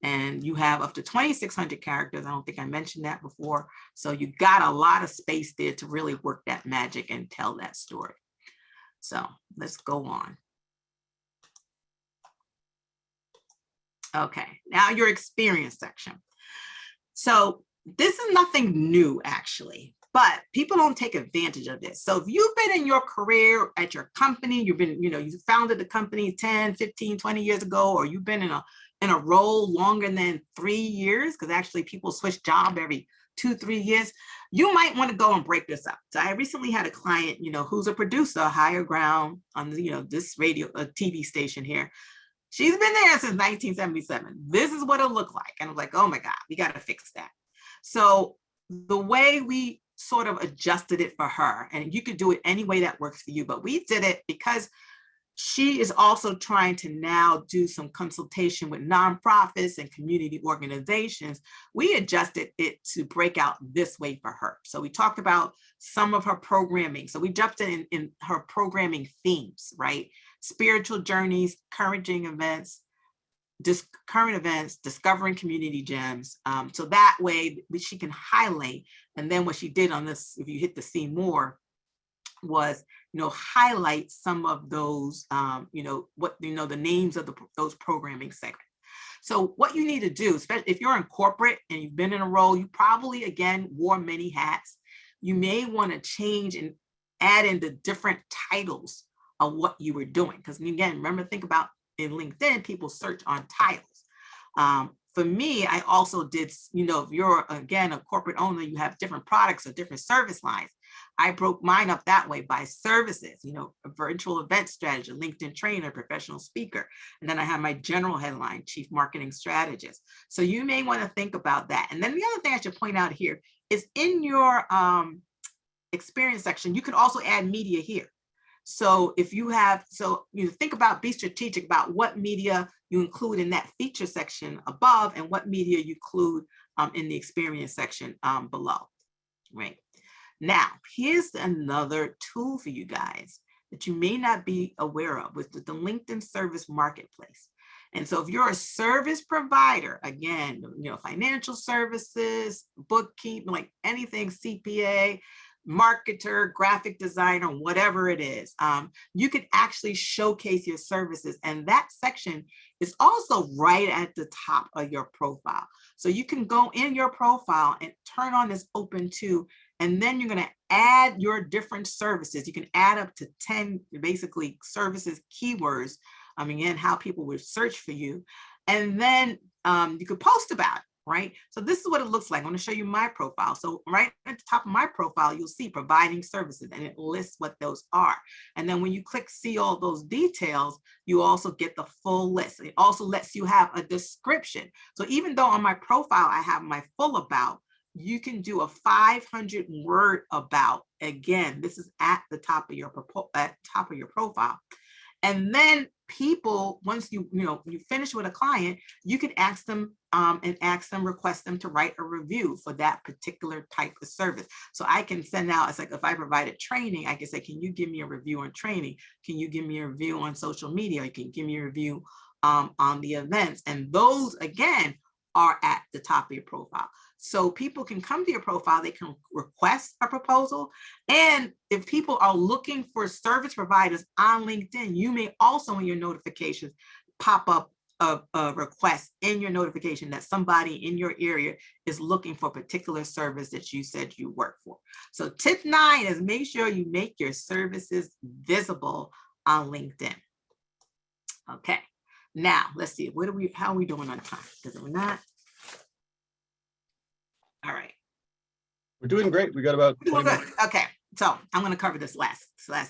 [SPEAKER 2] and you have up to 2,600 characters. I don't think I mentioned that before. So you got a lot of space there to really work that magic and tell that story. So let's go on. Okay, now your experience section. So this is nothing new actually, but people don't take advantage of this. So if you've been in your career at your company, you founded the company 10, 15, 20 years ago, or you've been in a role longer than 3 years, because actually people switch job every 2-3 years, you might want to go and break this up. So I recently had a client, who's a producer, Higher Ground, on this radio, TV station here. She's been there since 1977. This is what it looked like. And I was like, oh my God, we got to fix that. So the way we sort of adjusted it for her, and you could do it any way that works for you, but we did it because she is also trying to now do some consultation with nonprofits and community organizations. We adjusted it to break out this way for her. So we talked about some of her programming. So we jumped in her programming themes, right? Spiritual journeys, current events, discovering community gems. So that way she can highlight. And then what she did on this, if you hit the see more, was highlight some of those the names of those programming segments. So what you need to do, especially if you're in corporate and you've been in a role, you probably again wore many hats. You may want to change and add in the different titles of what you were doing, because again, remember, think about in LinkedIn, people search on titles. For me, I also did, if you're again a corporate owner, you have different products or different service lines. I broke mine up that way by services, a virtual event strategy, LinkedIn trainer, professional speaker. And then I have my general headline, chief marketing strategist. So you may want to think about that. And then the other thing I should point out here is in your experience section, you can also add media here. So if you have, think about, be strategic about what media you include in that feature section above and what media you include in the experience section below, right? Now, here's another tool for you guys that you may not be aware of with the LinkedIn Service Marketplace. And so if you're a service provider, again, financial services, bookkeeping, like anything, CPA, marketer, graphic designer, whatever it is, you can actually showcase your services. And that section is also right at the top of your profile. So you can go in your profile and turn on this open to, and then you're going to add your different services. You can add up to 10 basically services, keywords, again, how people would search for you. And then you could post about it, right? So this is what it looks like. I'm going to show you my profile. So right at the top of my profile, you'll see providing services, and it lists what those are. And then when you click see all those details, you also get the full list. It also lets you have a description. So even though on my profile, I have my full about, you can do a 500-word about. Again, this is at the top of your profile. And then people, once you finish with a client, you can ask them request them to write a review for that particular type of service. So I can send out, it's like if I provided training, I can say, can you give me a review on training? Can you give me a review on social media? You can give me a review on the events. And those, again, are at the top of your profile. So people can come to your profile, they can request a proposal. And if people are looking for service providers on LinkedIn, you may also in your notifications pop up a request in your notification that somebody in your area is looking for a particular service that you said you work for. So tip 9 is make sure you make your services visible on LinkedIn. Okay, now let's see, how are we doing on time? Because we're not. All right.
[SPEAKER 1] We're doing great. We got about 20 minutes.
[SPEAKER 2] Okay, so I'm going to cover this last slide.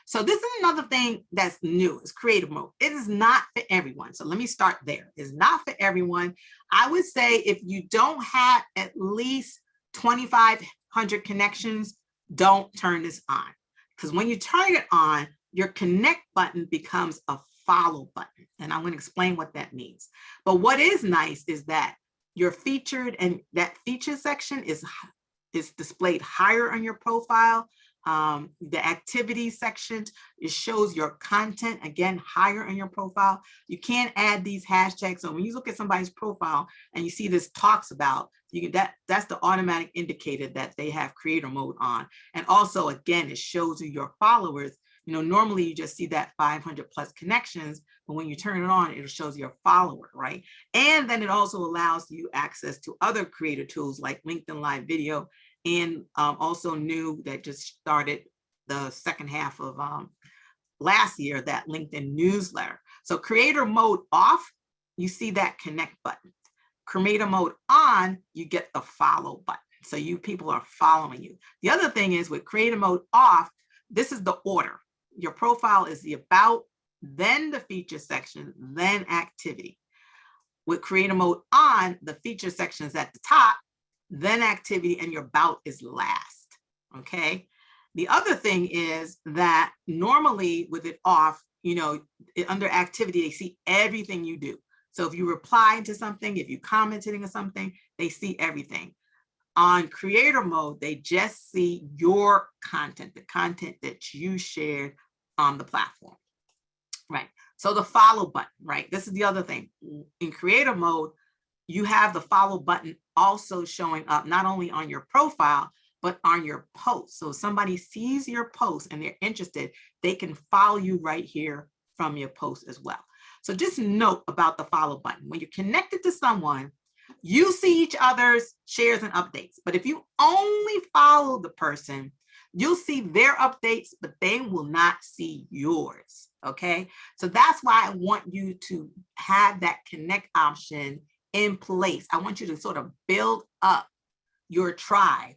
[SPEAKER 2] So this is another thing that's new, is creative mode. It is not for everyone. So let me start there. It's not for everyone. I would say if you don't have at least 2,500 connections, don't turn this on. Because when you turn it on, your connect button becomes a follow button. And I'm going to explain what that means. But what is nice is that you're featured, and that feature section is displayed higher on your profile. The activity section, it shows your content, again, higher on your profile. You can't add these hashtags. So when you look at somebody's profile and you see this talks about, that's the automatic indicator that they have creator mode on. And also, again, it shows you your followers. Normally you just see that 500 plus connections, but when you turn it on, it shows your follower, right? And then it also allows you access to other creator tools like LinkedIn Live Video, and also new that just started the second half of last year, that LinkedIn newsletter. So creator mode off, you see that connect button. Creator mode on, you get the follow button. So people are following you. The other thing is with creator mode off, this is the order. Your profile is the about, then the feature section, then activity. With creator mode on, the feature section is at the top, then activity, and your about is last, okay? The other thing is that normally with it off, under activity, they see everything you do. So if you reply to something, if you commented on something, they see everything. On creator mode, they just see your content, the content that you shared on the platform, right? So the follow button, right? This is the other thing. In creator mode, you have the follow button also showing up not only on your profile, but on your post. So if somebody sees your post and they're interested, they can follow you right here from your post as well. So just note about the follow button. When you're connected to someone, you see each other's shares and updates. But if you only follow the person, you'll see their updates, but they will not see yours, okay? So that's why I want you to have that connect option in place. I want you to sort of build up your tribe.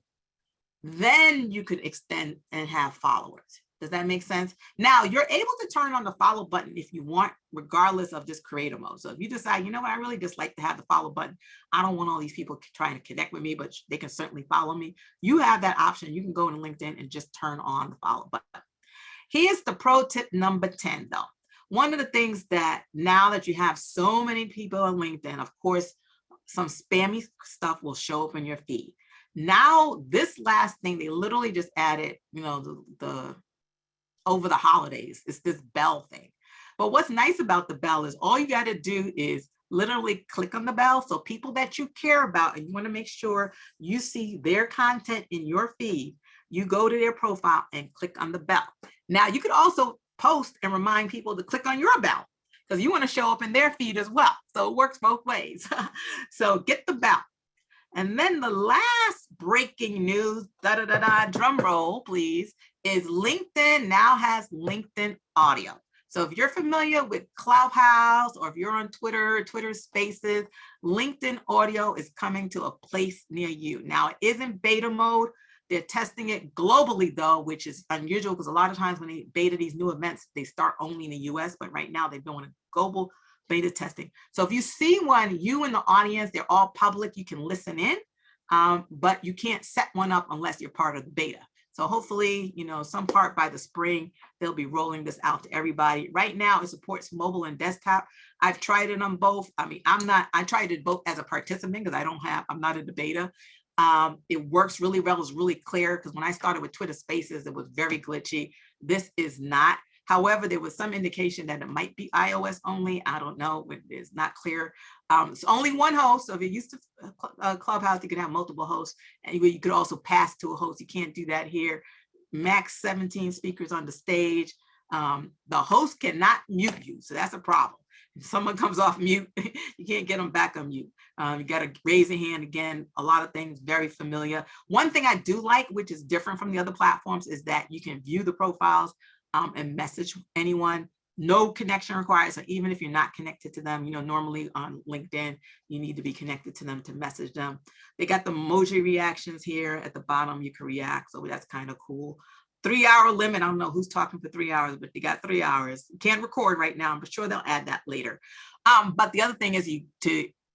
[SPEAKER 2] Then you could extend and have followers. Does that make sense? Now you're able to turn on the follow button if you want, regardless of just creator mode. So if you decide, what, I really just like to have the follow button. I don't want all these people trying to connect with me, but they can certainly follow me. You have that option. You can go to LinkedIn and just turn on the follow button. Here's the pro tip number 10 though. One of the things that now that you have so many people on LinkedIn, of course, some spammy stuff will show up in your feed. Now, this last thing, they literally just added, the over the holidays, it's this bell thing. But what's nice about the bell is all you got to do is literally click on the bell. So people that you care about and you want to make sure you see their content in your feed, you go to their profile and click on the bell. Now you could also post and remind people to click on your bell because you want to show up in their feed as well. So it works both ways. So get the bell. And then the last breaking news, drum roll, please, is LinkedIn now has LinkedIn audio. So if you're familiar with Clubhouse or if you're on Twitter Spaces, LinkedIn audio is coming to a place near you. Now it is in beta mode. They're testing it globally though, which is unusual because a lot of times when they beta these new events, they start only in the US, but right now they're doing a global beta testing. So if you see one, you in the audience, they're all public, you can listen in, but you can't set one up unless you're part of the beta. So hopefully, some part by the spring, they'll be rolling this out to everybody. Right now, it supports mobile and desktop. I've tried it on both. I tried it both as a participant because I'm not in the beta. It works really well, it's really clear because when I started with Twitter Spaces, it was very glitchy. This is not. However, there was some indication that it might be iOS only. I don't know. It's not clear. It's only one host. So if you're used to Clubhouse, you can have multiple hosts. And you could also pass to a host. You can't do that here. Max 17 speakers on the stage. The host cannot mute you. So that's a problem. If someone comes off mute, you can't get them back on mute. You got to raise your hand again. A lot of things very familiar. One thing I do like, which is different from the other platforms, is that you can view the profiles and message anyone. No connection required. So even if you're not connected to them, normally on LinkedIn, you need to be connected to them to message them. They got the emoji reactions here at the bottom. You can react. So that's kind of cool. 3-hour limit. I don't know who's talking for 3 hours, but they got 3 hours. You can't record right now. I'm sure they'll add that later. But the other thing is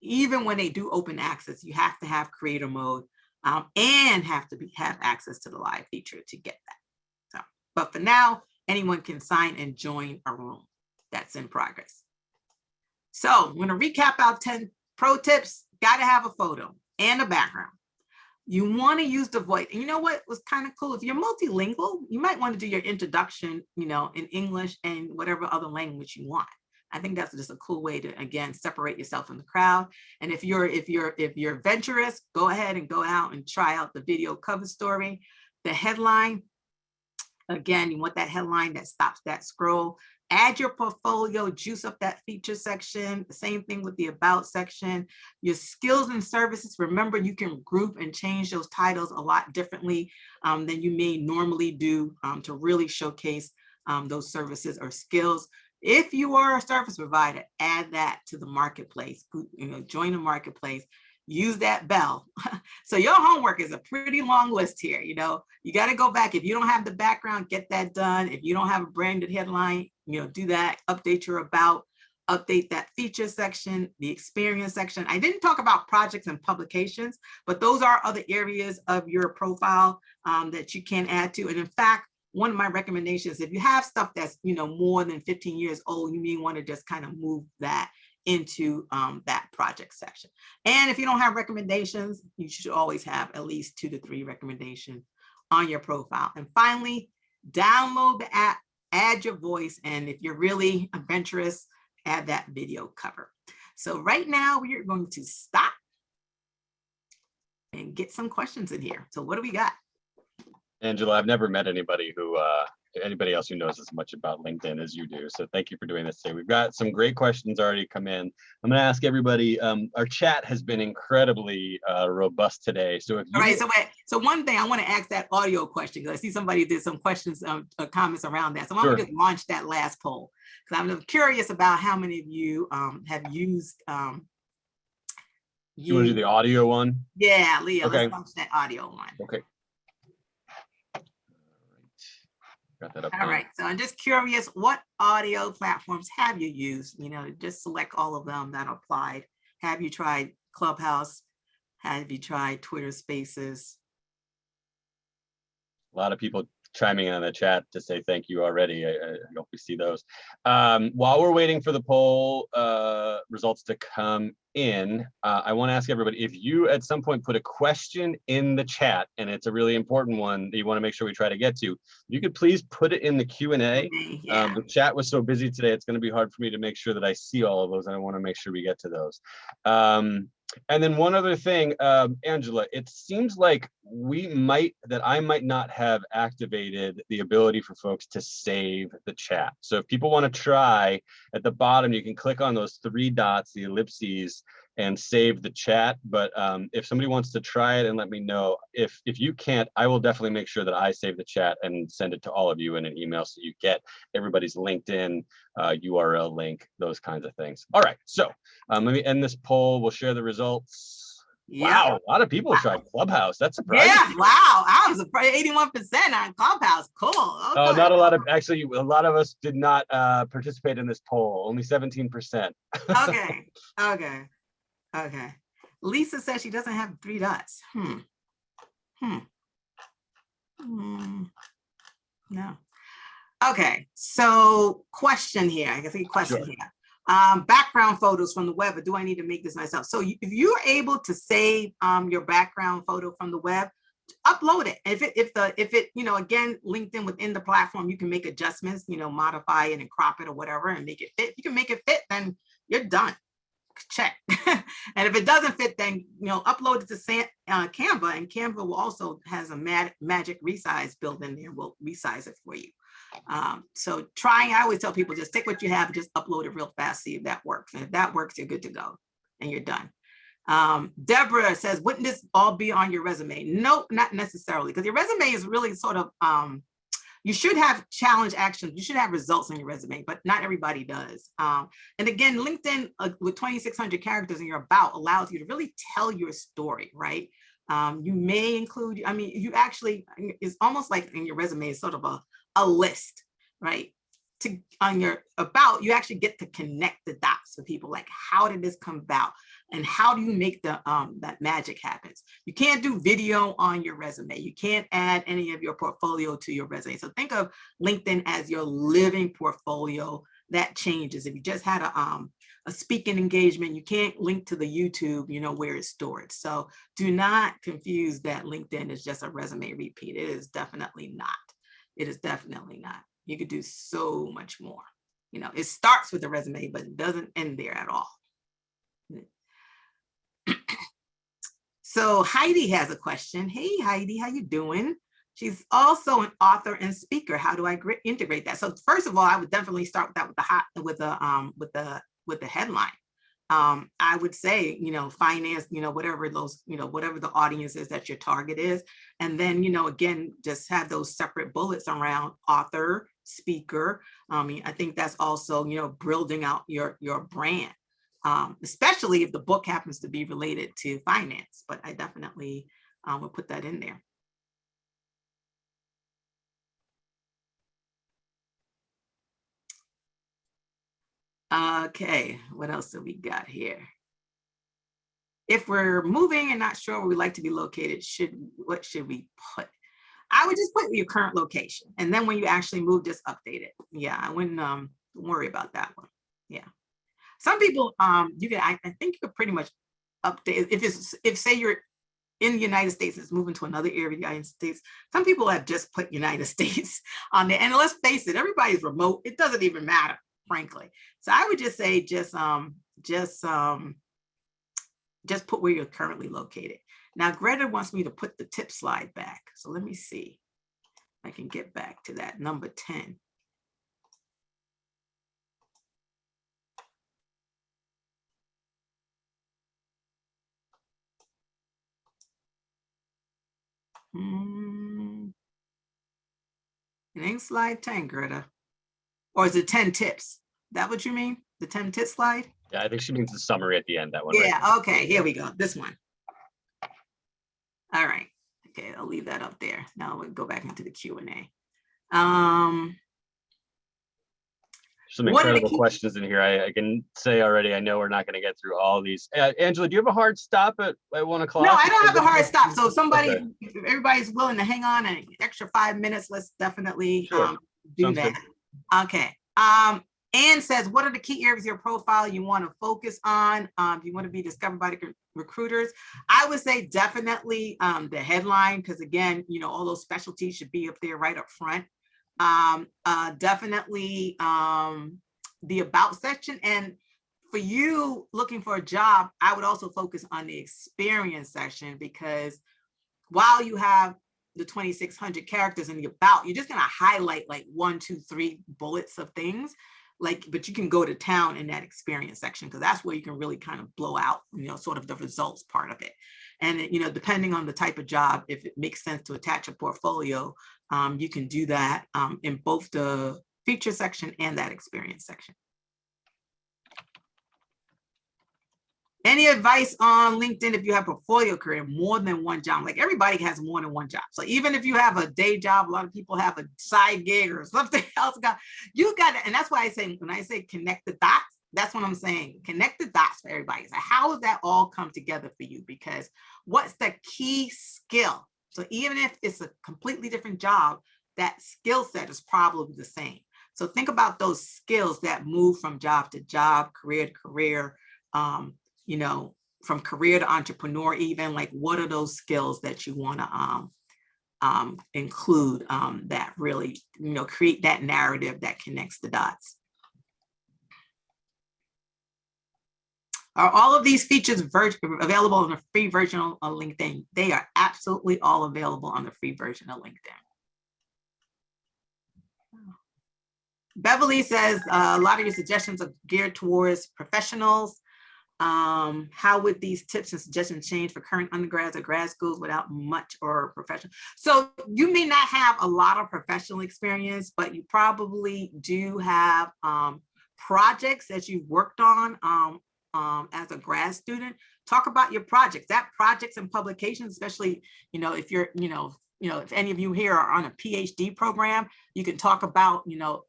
[SPEAKER 2] even when they do open access, you have to have creator mode and have access to the live feature to get that. So, but for now, anyone can sign and join a room that's in progress. So I'm going to recap our 10 pro tips. Got to have a photo and a background. You want to use the voice. And you know what was kind of cool? If you're multilingual, you might want to do your introduction, in English and whatever other language you want. I think that's just a cool way to, again, separate yourself from the crowd. And if you're adventurous, go ahead and go out and try out the video cover story. The headline, again, you want that headline that stops that scroll. Add your portfolio, juice up that feature section. The same thing with the about section. Your skills and services. Remember, you can group and change those titles a lot differently than you may normally do to really showcase those services or skills. If you are a service provider, add that to the marketplace. Join the marketplace. Use that bell. So your homework is a pretty long list here. You got to go back. If you don't have the background, get that done. If you don't have a branded headline, do that. Update your about, update that feature section, the experience section. I didn't talk about projects and publications, but those are other areas of your profile that you can add to. And in fact, one of my recommendations, if you have stuff that's, more than 15 years old, you may want to just kind of move that into that project section. And if you don't have recommendations, you should always have at least 2 to 3 recommendations on your profile. And finally, download the app, add your voice, and if you're really adventurous, add that video cover. So right now we are going to stop and get some questions in here. So what do we got?
[SPEAKER 1] Angela, I've never met anybody else who knows as much about LinkedIn as you do. So thank you for doing this today. We've got some great questions already come in. I'm going to ask everybody, our chat has been incredibly robust today. So if you...
[SPEAKER 2] All right, so one thing I want to ask that audio question, because I see somebody did some questions, comments around that. So why don't we just launch that last poll? Because I'm curious about how many of you have used...
[SPEAKER 1] you want to do the audio one?
[SPEAKER 2] Yeah, Leah,
[SPEAKER 1] okay.
[SPEAKER 2] Let's launch that audio one.
[SPEAKER 1] Okay. Got that up.
[SPEAKER 2] All right, so I'm just curious, what audio platforms have you used? Just select all of them that applied. Have you tried Clubhouse? Have you tried Twitter Spaces?
[SPEAKER 1] A lot of people chiming in on the chat to say thank you already. I hope we see those. While we're waiting for the poll results to come in, I want to ask everybody, if you at some point put a question in the chat, and it's a really important one that you want to make sure we try to get to, you could please put it in the Q&A.
[SPEAKER 2] Yeah.
[SPEAKER 1] The chat was so busy today, it's going to be hard for me to make sure that I see all of those, and I want to make sure we get to those. And then one other thing, Angela, it seems like I might not have activated the ability for folks to save the chat. So if people want to try, at the bottom, you can click on those 3 dots, the ellipses, and save the chat. But if somebody wants to try it and let me know, if you can't, I will definitely make sure that I save the chat and send it to all of you in an email so you get everybody's LinkedIn URL link, those kinds of things. All right, so let me end this poll. We'll share the results.
[SPEAKER 2] Yeah.
[SPEAKER 1] Wow, a lot of people tried Clubhouse. That's surprising.
[SPEAKER 2] Yeah, wow. I was surprised, 81% on Clubhouse. Cool. Okay.
[SPEAKER 1] Not a lot of, actually, a lot of us did not participate in this poll, only 17%.
[SPEAKER 2] Okay. Lisa says she doesn't have 3 dots. No. Okay, so question here. I can see a question here. Background photos from the web, or do I need to make this myself? So if you're able to save your background photo from the web, upload it. If it again, LinkedIn within the platform, you can make adjustments, modify it and crop it or whatever and make it fit. If you can make it fit, then you're done. check. And if it doesn't fit, then upload it to Canva, and Canva will also has a magic resize built in there. We'll resize it for you. So I always tell people, just take what you have and just upload it real fast, see if that works. And if that works, you're good to go and you're done. Deborah says, wouldn't this all be on your resume? Nope, not necessarily, because your resume is really sort of, you should have challenge actions. You should have results on your resume, but not everybody does. And again, LinkedIn with 2,600 characters in your about allows you to really tell your story, right? You may include, you actually, it's almost like in your resume is sort of a list, right? On your about, you actually get to connect the dots with people, like how did this come about? And how do you make that magic happen? You can't do video on your resume. You can't add any of your portfolio to your resume. So think of LinkedIn as your living portfolio. That changes. If you just had a speaking engagement, you can't link to the YouTube, where it's stored. So do not confuse that LinkedIn is just a resume repeat. It is definitely not. It is definitely not. You could do so much more. It starts with a resume, but it doesn't end there at all. So Heidi has a question. Hey, Heidi, how you doing? She's also an author and speaker. How do I integrate that? So first of all, I would definitely start with that with the headline. I would say, finance, whatever those, whatever the audience is that your target is. And then, again, just have those separate bullets around author, speaker. I think that's also, building out your brand. Especially if the book happens to be related to finance, but I definitely will put that in there. Okay, what else do we got here? If we're moving and not sure where we like to be located, what should we put? I would just put your current location, and then when you actually move, just update it. Yeah, I wouldn't worry about that one. Yeah. Some people, you can, I think you could pretty much update if say you're in the United States, it's moving to another area of the United States. Some people have just put United States on there, and let's face it, everybody's remote. It doesn't even matter, frankly. So I would just say, just put where you're currently located. Now, Greta wants me to put the tip slide back. So let me see if I can get back to that number 10. It ain't slide 10, Greta. Or is it 10 tips? That what you mean? The 10 tip slide?
[SPEAKER 1] Yeah, I think she means the summary at the end, that one.
[SPEAKER 2] Yeah,
[SPEAKER 1] right?
[SPEAKER 2] okay, here we go. This one. All right. Okay, I'll leave that up there. Now we'll go back into the Q&A.
[SPEAKER 1] Some incredible questions in here. I can say already, I know we're not going to get through all these. Angela, do you have a hard stop at 1 o'clock?
[SPEAKER 2] No, I don't have a hard stop. So if somebody, if everybody's willing to hang on an extra 5 minutes, let's definitely do Sounds that. Good. Okay. Anne says, what are the key areas of your profile you want to focus on? Do you want to be discovered by the recruiters? I would say definitely the headline, because again, all those specialties should be up there right up front. Definitely the about section. And for you looking for a job, I would also focus on the experience section, because while you have the 2,600 characters in the about, you're just going to highlight like 1, 2, 3 bullets of things. But you can go to town in that experience section, because that's where you can really kind of blow out, sort of the results part of it. And, depending on the type of job, if it makes sense to attach a portfolio, you can do that in both the feature section and that experience section. Any advice on LinkedIn if you have a portfolio career, more than one job? Like everybody has more than one job. So even if you have a day job, a lot of people have a side gig or something else. You got it. And that's why I say, when I say connect the dots, that's what I'm saying. Connect the dots for everybody. So how does that all come together for you? Because what's the key skill? So even if it's a completely different job, that skill set is probably the same. So think about those skills that move from job to job, career to career, from career to entrepreneur, even like, what are those skills that you want to include that really, create that narrative that connects the dots. Are all of these features available on the free version of LinkedIn? They are absolutely all available on the free version of LinkedIn. Beverly says a lot of your suggestions are geared towards professionals. How would these tips and suggestions change for current undergrads or grad schools without much or professional? So you may not have a lot of professional experience, but you probably do have projects that you've worked on as a grad student. Talk about your projects. That projects and publications, especially, if you're, if any of you here are on a PhD program, you can talk about, the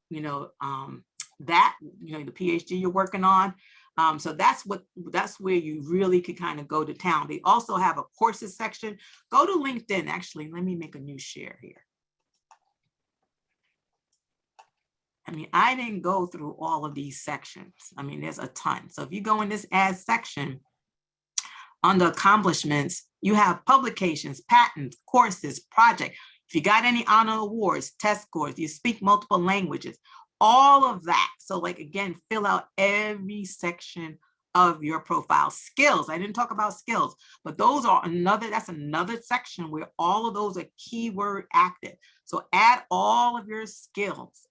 [SPEAKER 2] PhD you're working on. So that's where you really could kind of go to town. They also have a courses section. Go to LinkedIn. Actually, let me make a new share here. I mean, I didn't go through all of these sections. I mean, there's a ton. So if you go in this add section, under accomplishments, you have publications, patents, courses, projects. If you got any honor awards, test scores, you speak multiple languages, all of that. So like, again, fill out every section of your profile. Skills, I didn't talk about skills, but those are that's another section where all of those are keyword active. So add all of your skills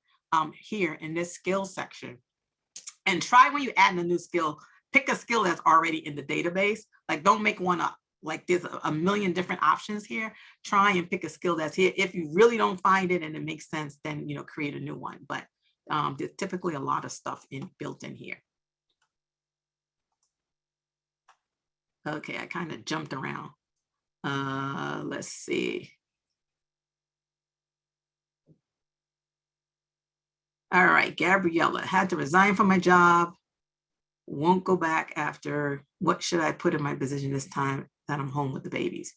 [SPEAKER 2] here in this skills section. And try when you add a new skill, pick a skill that's already in the database. Like, don't make one up. Like, there's a million different options here. Try and pick a skill that's here. If you really don't find it and it makes sense, then create a new one. But there's typically a lot of stuff built in here. Okay, I kind of jumped around. Let's see. All right, Gabriella, had to resign from my job. Won't go back after. What should I put in my position this time that I'm home with the babies?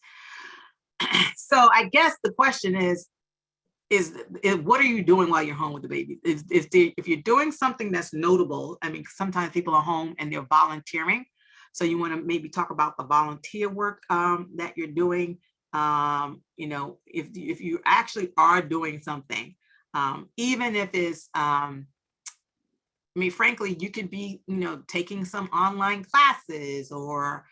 [SPEAKER 2] So I guess the question is what are you doing while you're home with the babies? If you're doing something that's notable, I mean, sometimes people are home and they're volunteering. So you want to maybe talk about the volunteer work that you're doing. If you actually are doing something, even if it's, I mean, frankly, you could be, taking some online classes or,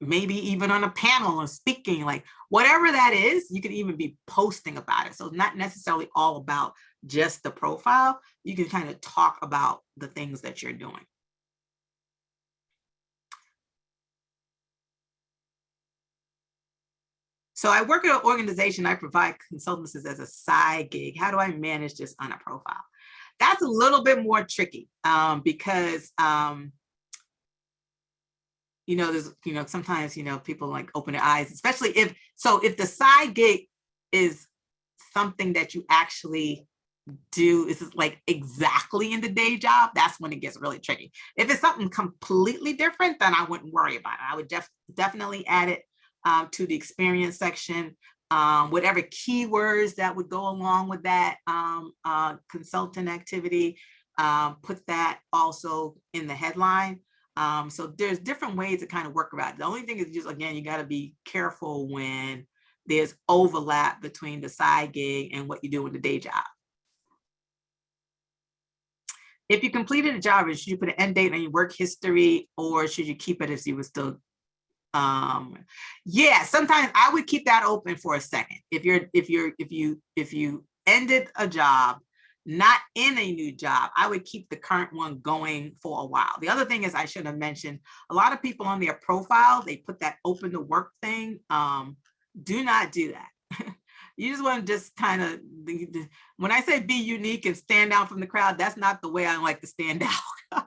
[SPEAKER 2] maybe even on a panel or speaking, like whatever that is, you could even be posting about it. So it's not necessarily all about just the profile. You can kind of talk about the things that you're doing. So I work at an organization. I provide consultancies as a side gig. How do I manage this on a profile? That's a little bit more tricky because, there's, sometimes, people like open their eyes, especially if the side gig is something that you actually do, is like exactly in the day job, that's when it gets really tricky. If it's something completely different, then I wouldn't worry about it. I would definitely add it to the experience section. Whatever keywords that would go along with that consultant activity, put that also in the headline. So there's different ways to kind of work around it. The only thing is just, again, you got to be careful when there's overlap between the side gig and what you do in the day job. If you completed a job, should you put an end date on your work history, or should you keep it as you were still? Yeah, sometimes I would keep that open for a second. If you ended a job, not in a new job, I would keep the current one going for a while. The other thing is, I should have mentioned, a lot of people on their profile, they put that open to work thing. Do not do that. You just want to just kind of, when I say be unique and stand out from the crowd, that's not the way I like to stand out.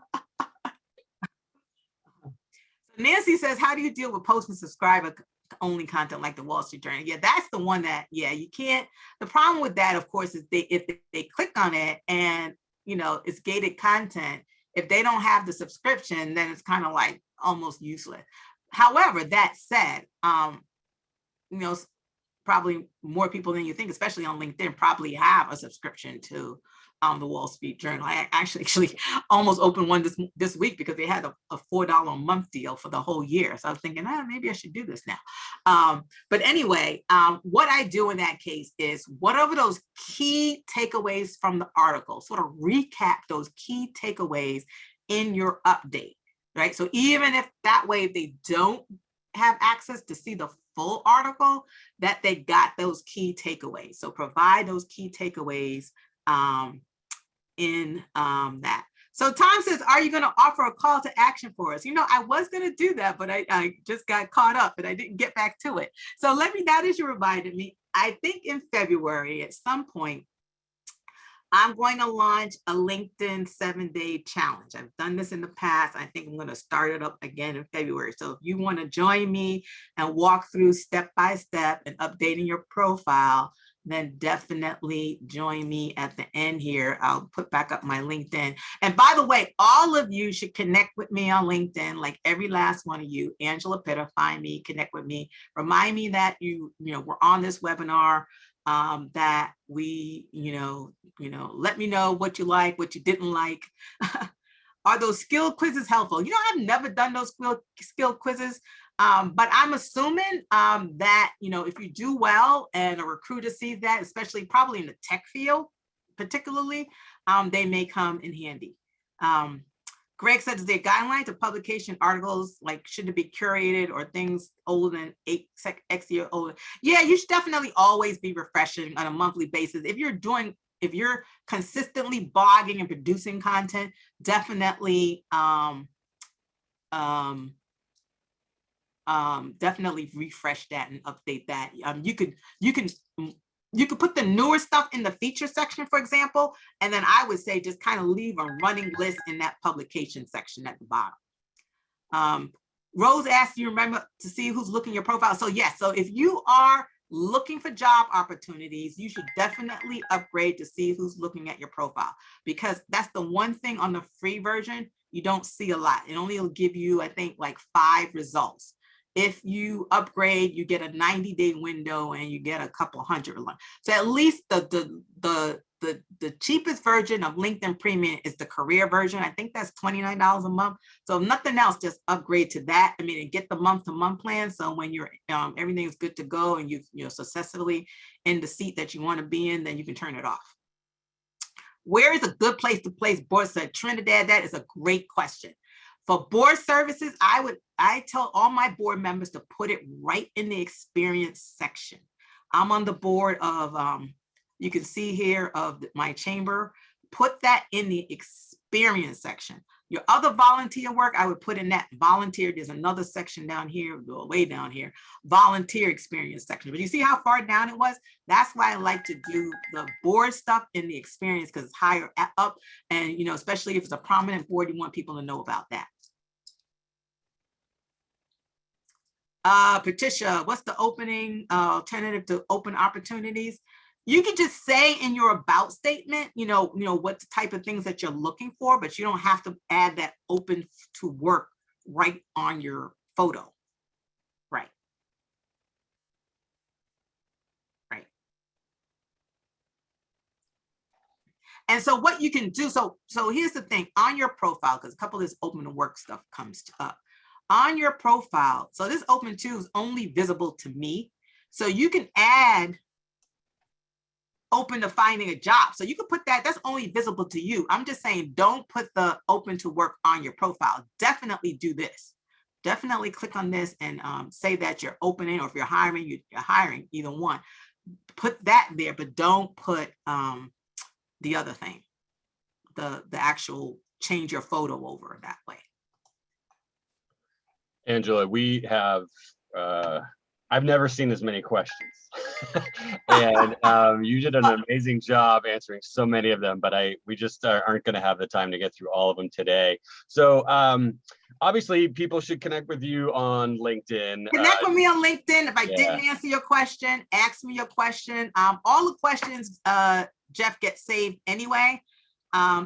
[SPEAKER 2] Nancy says, how do you deal with post and subscriber only content like the Wall Street Journal? Yeah, that's the one that, you can't. The problem with that, of course, is if they click on it and, it's gated content, if they don't have the subscription, then it's kind of like almost useless. However, that said, probably more people than you think, especially on LinkedIn, probably have a subscription to the Wall Street Journal. I actually almost opened one this week because they had a $4 a month deal for the whole year. So I was thinking, maybe I should do this now. But anyway, what I do in that case is whatever those key takeaways from the article, sort of recap those key takeaways in your update. right? So even if that way, if they don't have access to see the full article, that they got those key takeaways. So provide those key takeaways in that. So Tom says, are you going to offer a call to action for us? You know, I was going to do that, but I just got caught up and I didn't get back to it. So let me, now that you reminded me, I think in February at some point, I'm going to launch a LinkedIn 7-day challenge. I've done this in the past. I think I'm going to start it up again in February. So if you want to join me and walk through step by step and updating your profile, then definitely join me at the end here. I'll put back up my LinkedIn. And by the way, all of you should connect with me on LinkedIn, like every last one of you. Angela Pitta, find me, connect with me. Remind me that you know, we're on this webinar, that we, let me know what you like, what you didn't like. Are those skill quizzes helpful? You know, I've never done those skill quizzes. But I'm assuming that, if you do well and a recruiter sees that, especially probably in the tech field, particularly, they may come in handy. Greg says, is there guidelines of publication articles, like should it be curated or things older than 8x year older? Yeah, you should definitely always be refreshing on a monthly basis. If you're consistently blogging and producing content, definitely definitely refresh that and update that. You could put the newer stuff in the feature section, for example, and then I would say just kind of leave a running list in that publication section at the bottom. Rose asked, you remember to see who's looking at your profile? So yes, so if you are looking for job opportunities, you should definitely upgrade to see who's looking at your profile, because that's the one thing on the free version you don't see a lot. It only will give you, I think, like 5 results. If you upgrade, you get a 90-day window and you get a couple hundred. So at least the cheapest version of LinkedIn Premium is the career version. I think that's $29 a month. So if nothing else, just upgrade to that. I mean, and get the month-to-month plan. So when you're everything is good to go and you're successfully in the seat that you want to be in, then you can turn it off. Where is a good place to place board? Said Trinidad, that is a great question. For board services, I tell all my board members to put it right in the experience section. I'm on the board of, you can see here of my chamber, put that in the experience section. Your other volunteer work, I would put in that volunteer. There's another section down here, way down here, volunteer experience section. But you see how far down it was? That's why I like to do the board stuff in the experience, because it's higher up. And, especially if it's a prominent board, you want people to know about that. Patricia, what's the opening alternative to open opportunities? You can just say in your about statement, what type of things that you're looking for, but you don't have to add that open to work right on your photo. Right. Right. And so what you can do, so here's the thing on your profile, because a couple of this open to work stuff comes up. On your profile, so this open to is only visible to me. So you can add open to finding a job. So you can put that's only visible to you. I'm just saying, don't put the open to work on your profile. Definitely do this. Definitely click on this and say that you're opening, or if you're hiring, you're hiring, either one. Put that there, but don't put the other thing, the actual change your photo over that way.
[SPEAKER 1] Angela, we have, I've never seen as many questions. And you did an amazing job answering so many of them, but we just aren't going to have the time to get through all of them today. So obviously people should connect with you on LinkedIn.
[SPEAKER 2] Connect with me on LinkedIn. If I didn't answer your question, ask me your question. All the questions, Jeff, gets saved anyway.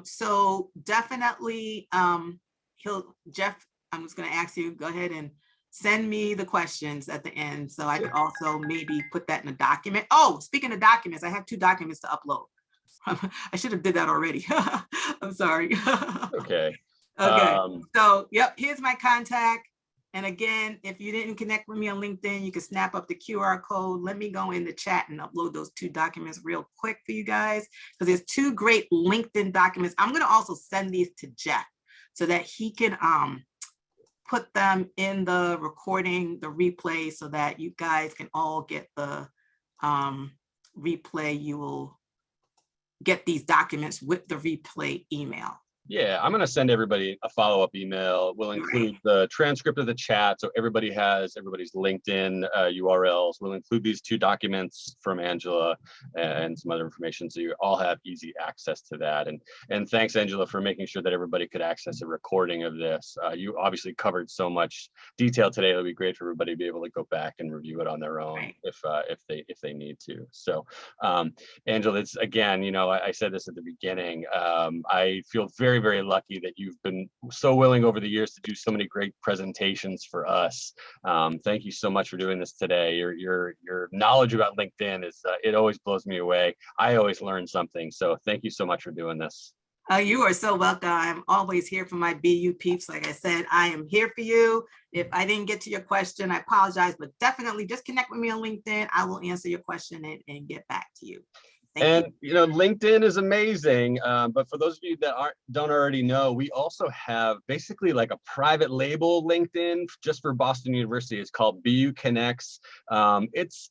[SPEAKER 2] So definitely, Jeff, I'm just going to ask you, go ahead and send me the questions at the end, so I could also maybe put that in a document. Oh, speaking of documents, I have 2 documents to upload. I should have did that already. I'm sorry.
[SPEAKER 1] Okay.
[SPEAKER 2] Okay. So, yep, here's my contact. And again, if you didn't connect with me on LinkedIn, you can snap up the QR code. Let me go in the chat and upload those 2 documents real quick for you guys, because there's 2 great LinkedIn documents. I'm going to also send these to Jeff so that he can put them in the recording, the replay, so that you guys can all get the replay. You will get these documents with the replay email.
[SPEAKER 1] Yeah, I'm going to send everybody a follow-up email. We'll include the transcript of the chat, so everybody has everybody's LinkedIn URLs. We'll include these 2 documents from Angela and some other information, so you all have easy access to that. And thanks, Angela, for making sure that everybody could access a recording of this. You obviously covered so much detail today. It'll be great for everybody to be able to go back and review it on their own if they need to. So, Angela, it's again, you know, I said this at the beginning. I feel very lucky that you've been so willing over the years to do so many great presentations for us. Thank you so much for doing this today. Your knowledge about LinkedIn is it always blows me away. I always learn something. So thank you so much for doing this.
[SPEAKER 2] You are so welcome. I'm always here for my BU peeps. Like I said, I am here for you. If I didn't get to your question, I apologize, but definitely just connect with me on LinkedIn. I will answer your question and get back to you.
[SPEAKER 1] And you know, LinkedIn is amazing, but for those of you that don't already know, we also have basically like a private label LinkedIn just for Boston University. It's called BU Connects. It's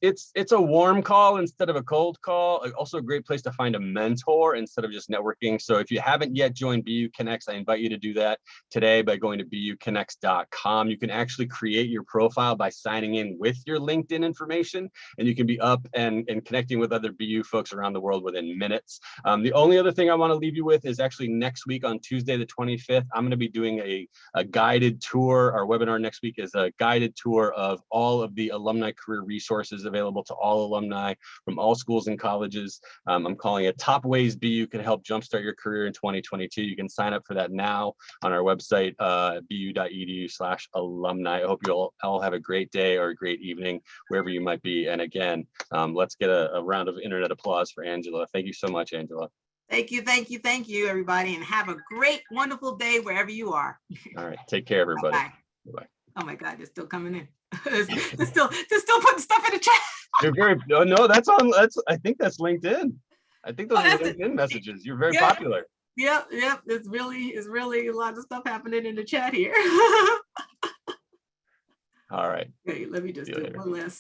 [SPEAKER 1] a warm call instead of a cold call. Also a great place to find a mentor instead of just networking. So if you haven't yet joined BU Connects, I invite you to do that today by going to buconnects.com. You can actually create your profile by signing in with your LinkedIn information, and you can be up and connecting with other BU folks around the world within minutes. The only other thing I want to leave you with is actually next week on Tuesday the 25th, I'm going to be doing a guided tour. Our webinar next week is a guided tour of all of the alumni career resources available to all alumni from all schools and colleges. I'm calling it Top Ways BU can help jumpstart your career in 2022. You can sign up for that now on our website, bu.edu/alumni. I hope you all have a great day or a great evening wherever you might be. And again, let's get a round of internet applause for Angela. Thank you so much, Angela.
[SPEAKER 2] Thank you, everybody, and have a great, wonderful day wherever you are.
[SPEAKER 1] All right, take care, everybody.
[SPEAKER 2] Bye-bye. Oh my God, they're still coming in. they're still putting stuff in the chat.
[SPEAKER 1] You're very no, that's on. I think that's LinkedIn. I think those are LinkedIn messages. You're very popular.
[SPEAKER 2] Yep. It's really a lot of stuff happening in the chat here.
[SPEAKER 1] All right.
[SPEAKER 2] Okay, let me just do one last.